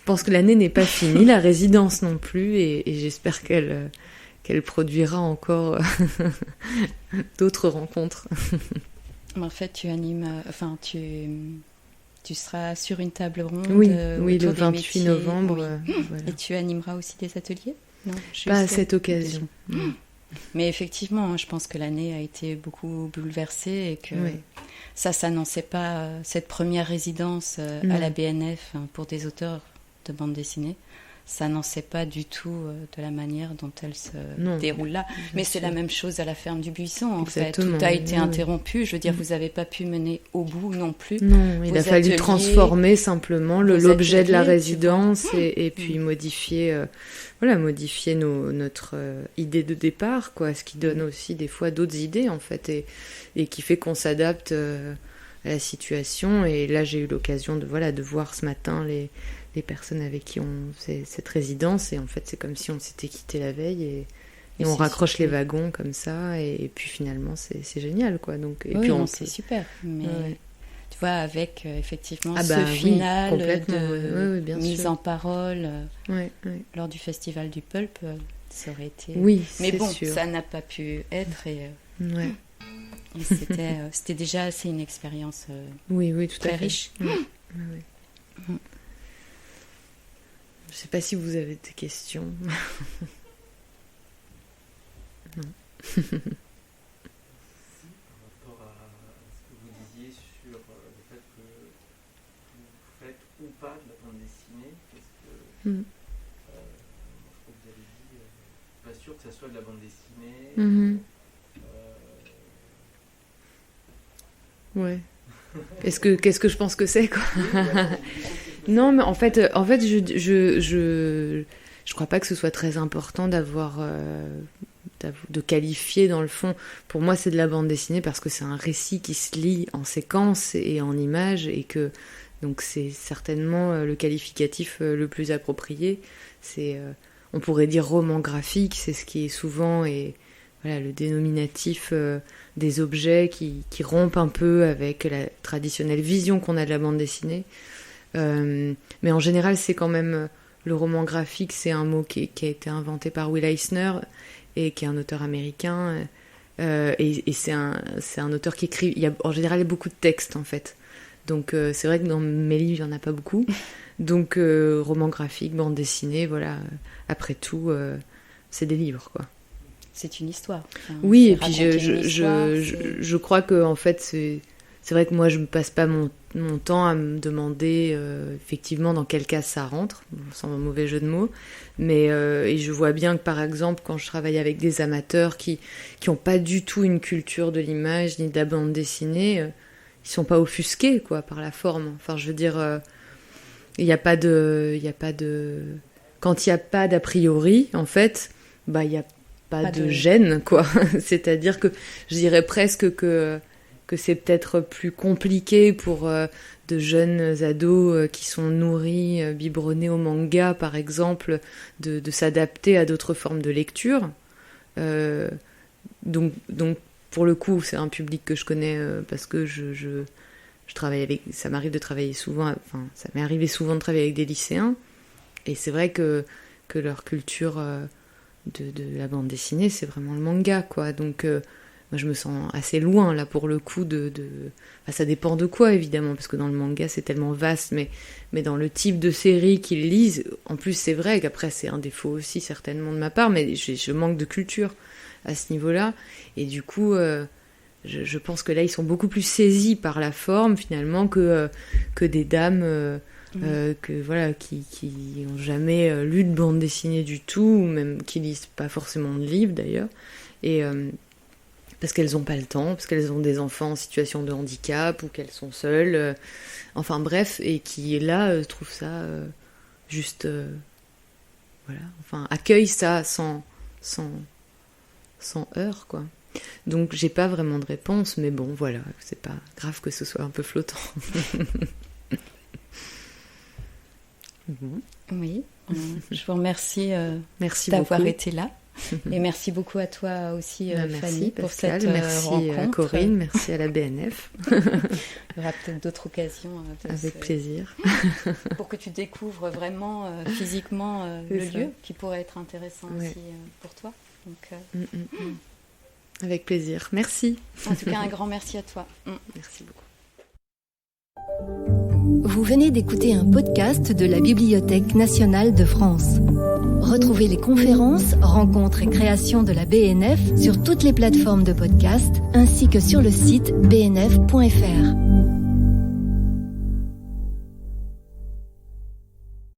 pense que l'année n'est pas finie, la résidence non plus, et j'espère qu'elle produira encore d'autres rencontres. En fait, tu animes, tu seras sur une table ronde. Oui, autour le des 28 métiers, novembre. oui. Voilà. Et tu animeras aussi des ateliers? Non, Pas à cette occasion. Mais effectivement, je pense que l'année a été beaucoup bouleversée et que ça s'annonçait pas, cette première résidence à la BNF pour des auteurs de bande dessinée, ça n'annonçait pas du tout de la manière dont elle se déroule là. Mais c'est la même chose à la ferme du Buisson, en Exactement. fait. Tout a été interrompu. Je veux dire, vous n'avez pas pu mener au bout non plus. Non, il a fallu ateliers, transformer simplement l'objet de la ateliers, résidence et puis modifier notre idée de départ, quoi, ce qui donne aussi des fois d'autres idées, en fait, et qui fait qu'on s'adapte à la situation. Et là, j'ai eu l'occasion de voir ce matin les personnes avec qui on faisait cette résidence, et en fait, c'est comme si on s'était quitté la veille, et on raccroche super. les wagons comme ça, et puis finalement, c'est génial, quoi. Donc, et oui, puis c'est super. Mais tu vois, avec effectivement final de bien mise sûr. en parole Ouais. lors du festival du Pulp, ça aurait été... Oui, mais c'est bon, sûr. ça n'a pas pu être, et c'était déjà assez une expérience Oui, tout très à fait. riche. Oui. Je sais pas si vous avez des questions. Non. Par rapport à ce que vous disiez sur le fait que vous faites ou pas de la bande dessinée, parce que je crois que vous avez dit, pas sûr que ça soit de la bande dessinée. Ouais. Qu'est-ce que je pense que c'est, quoi. Non, mais en fait, je crois pas que ce soit très important de qualifier, dans le fond. Pour moi, c'est de la bande dessinée parce que c'est un récit qui se lit en séquence et en images, et que donc c'est certainement le qualificatif le plus approprié. On pourrait dire roman graphique, c'est ce qui est souvent le dénominatif des objets qui rompent un peu avec la traditionnelle vision qu'on a de la bande dessinée. Mais en général, c'est quand même le roman graphique, c'est un mot qui a été inventé par Will Eisner et qui est un auteur américain. Et c'est un auteur qui écrit. En général, il y a beaucoup de textes en fait. Donc c'est vrai que dans mes livres, il n'y en a pas beaucoup. Donc roman graphique, bande dessinée, voilà. Après tout, c'est des livres, quoi. C'est une histoire. Enfin, oui, et puis je crois que en fait c'est vrai que moi je me passe pas mon temps à me demander effectivement dans quel cas ça rentre, sans un mauvais jeu de mots, mais et je vois bien que par exemple quand je travaille avec des amateurs qui ont pas du tout une culture de l'image ni de la bande dessinée, ils sont pas offusqués quoi par la forme. Enfin je veux dire, il y a pas de quand il y a pas d'a priori en fait, bah il y a pas de gêne quoi. C'est-à-dire que je dirais presque que c'est peut-être plus compliqué pour de jeunes ados qui sont nourris, biberonnés au manga par exemple, de s'adapter à d'autres formes de lecture. Donc pour le coup c'est un public que je connais parce que je travaille avec, ça m'arrive de travailler souvent, enfin ça m'est arrivé souvent de travailler avec des lycéens et c'est vrai que leur culture de la bande dessinée c'est vraiment le manga quoi. Donc moi je me sens assez loin là pour le coup enfin, ça dépend de quoi évidemment parce que dans le manga c'est tellement vaste mais dans le type de série qu'ils lisent, en plus c'est vrai qu'après c'est un défaut aussi certainement de ma part, mais je manque de culture à ce niveau-là et du coup je pense que là ils sont beaucoup plus saisis par la forme finalement que des dames que voilà qui ont jamais lu de bande dessinée du tout ou même qui lisent pas forcément de livres d'ailleurs et parce qu'elles ont pas le temps, parce qu'elles ont des enfants en situation de handicap ou qu'elles sont seules, enfin bref, et qui là trouvent ça juste voilà, enfin accueillent ça sans heurts quoi. Donc j'ai pas vraiment de réponse, mais bon voilà, c'est pas grave que ce soit un peu flottant. Bon. Oui, je vous remercie, merci d'avoir beaucoup. été là. Et merci beaucoup à toi aussi, merci, Fanny, pour Pascal, cette merci rencontre. Corinne, merci à la BNF. Il y aura peut-être d'autres occasions. Avec plaisir. Pour que tu découvres vraiment physiquement le lieu, qui pourrait être intéressant aussi pour toi. Donc, Avec plaisir. Merci. En tout cas, un grand merci à toi. Merci beaucoup. Vous venez d'écouter un podcast de la Bibliothèque nationale de France. Retrouvez les conférences, rencontres et créations de la BNF sur toutes les plateformes de podcast ainsi que sur le site bnf.fr.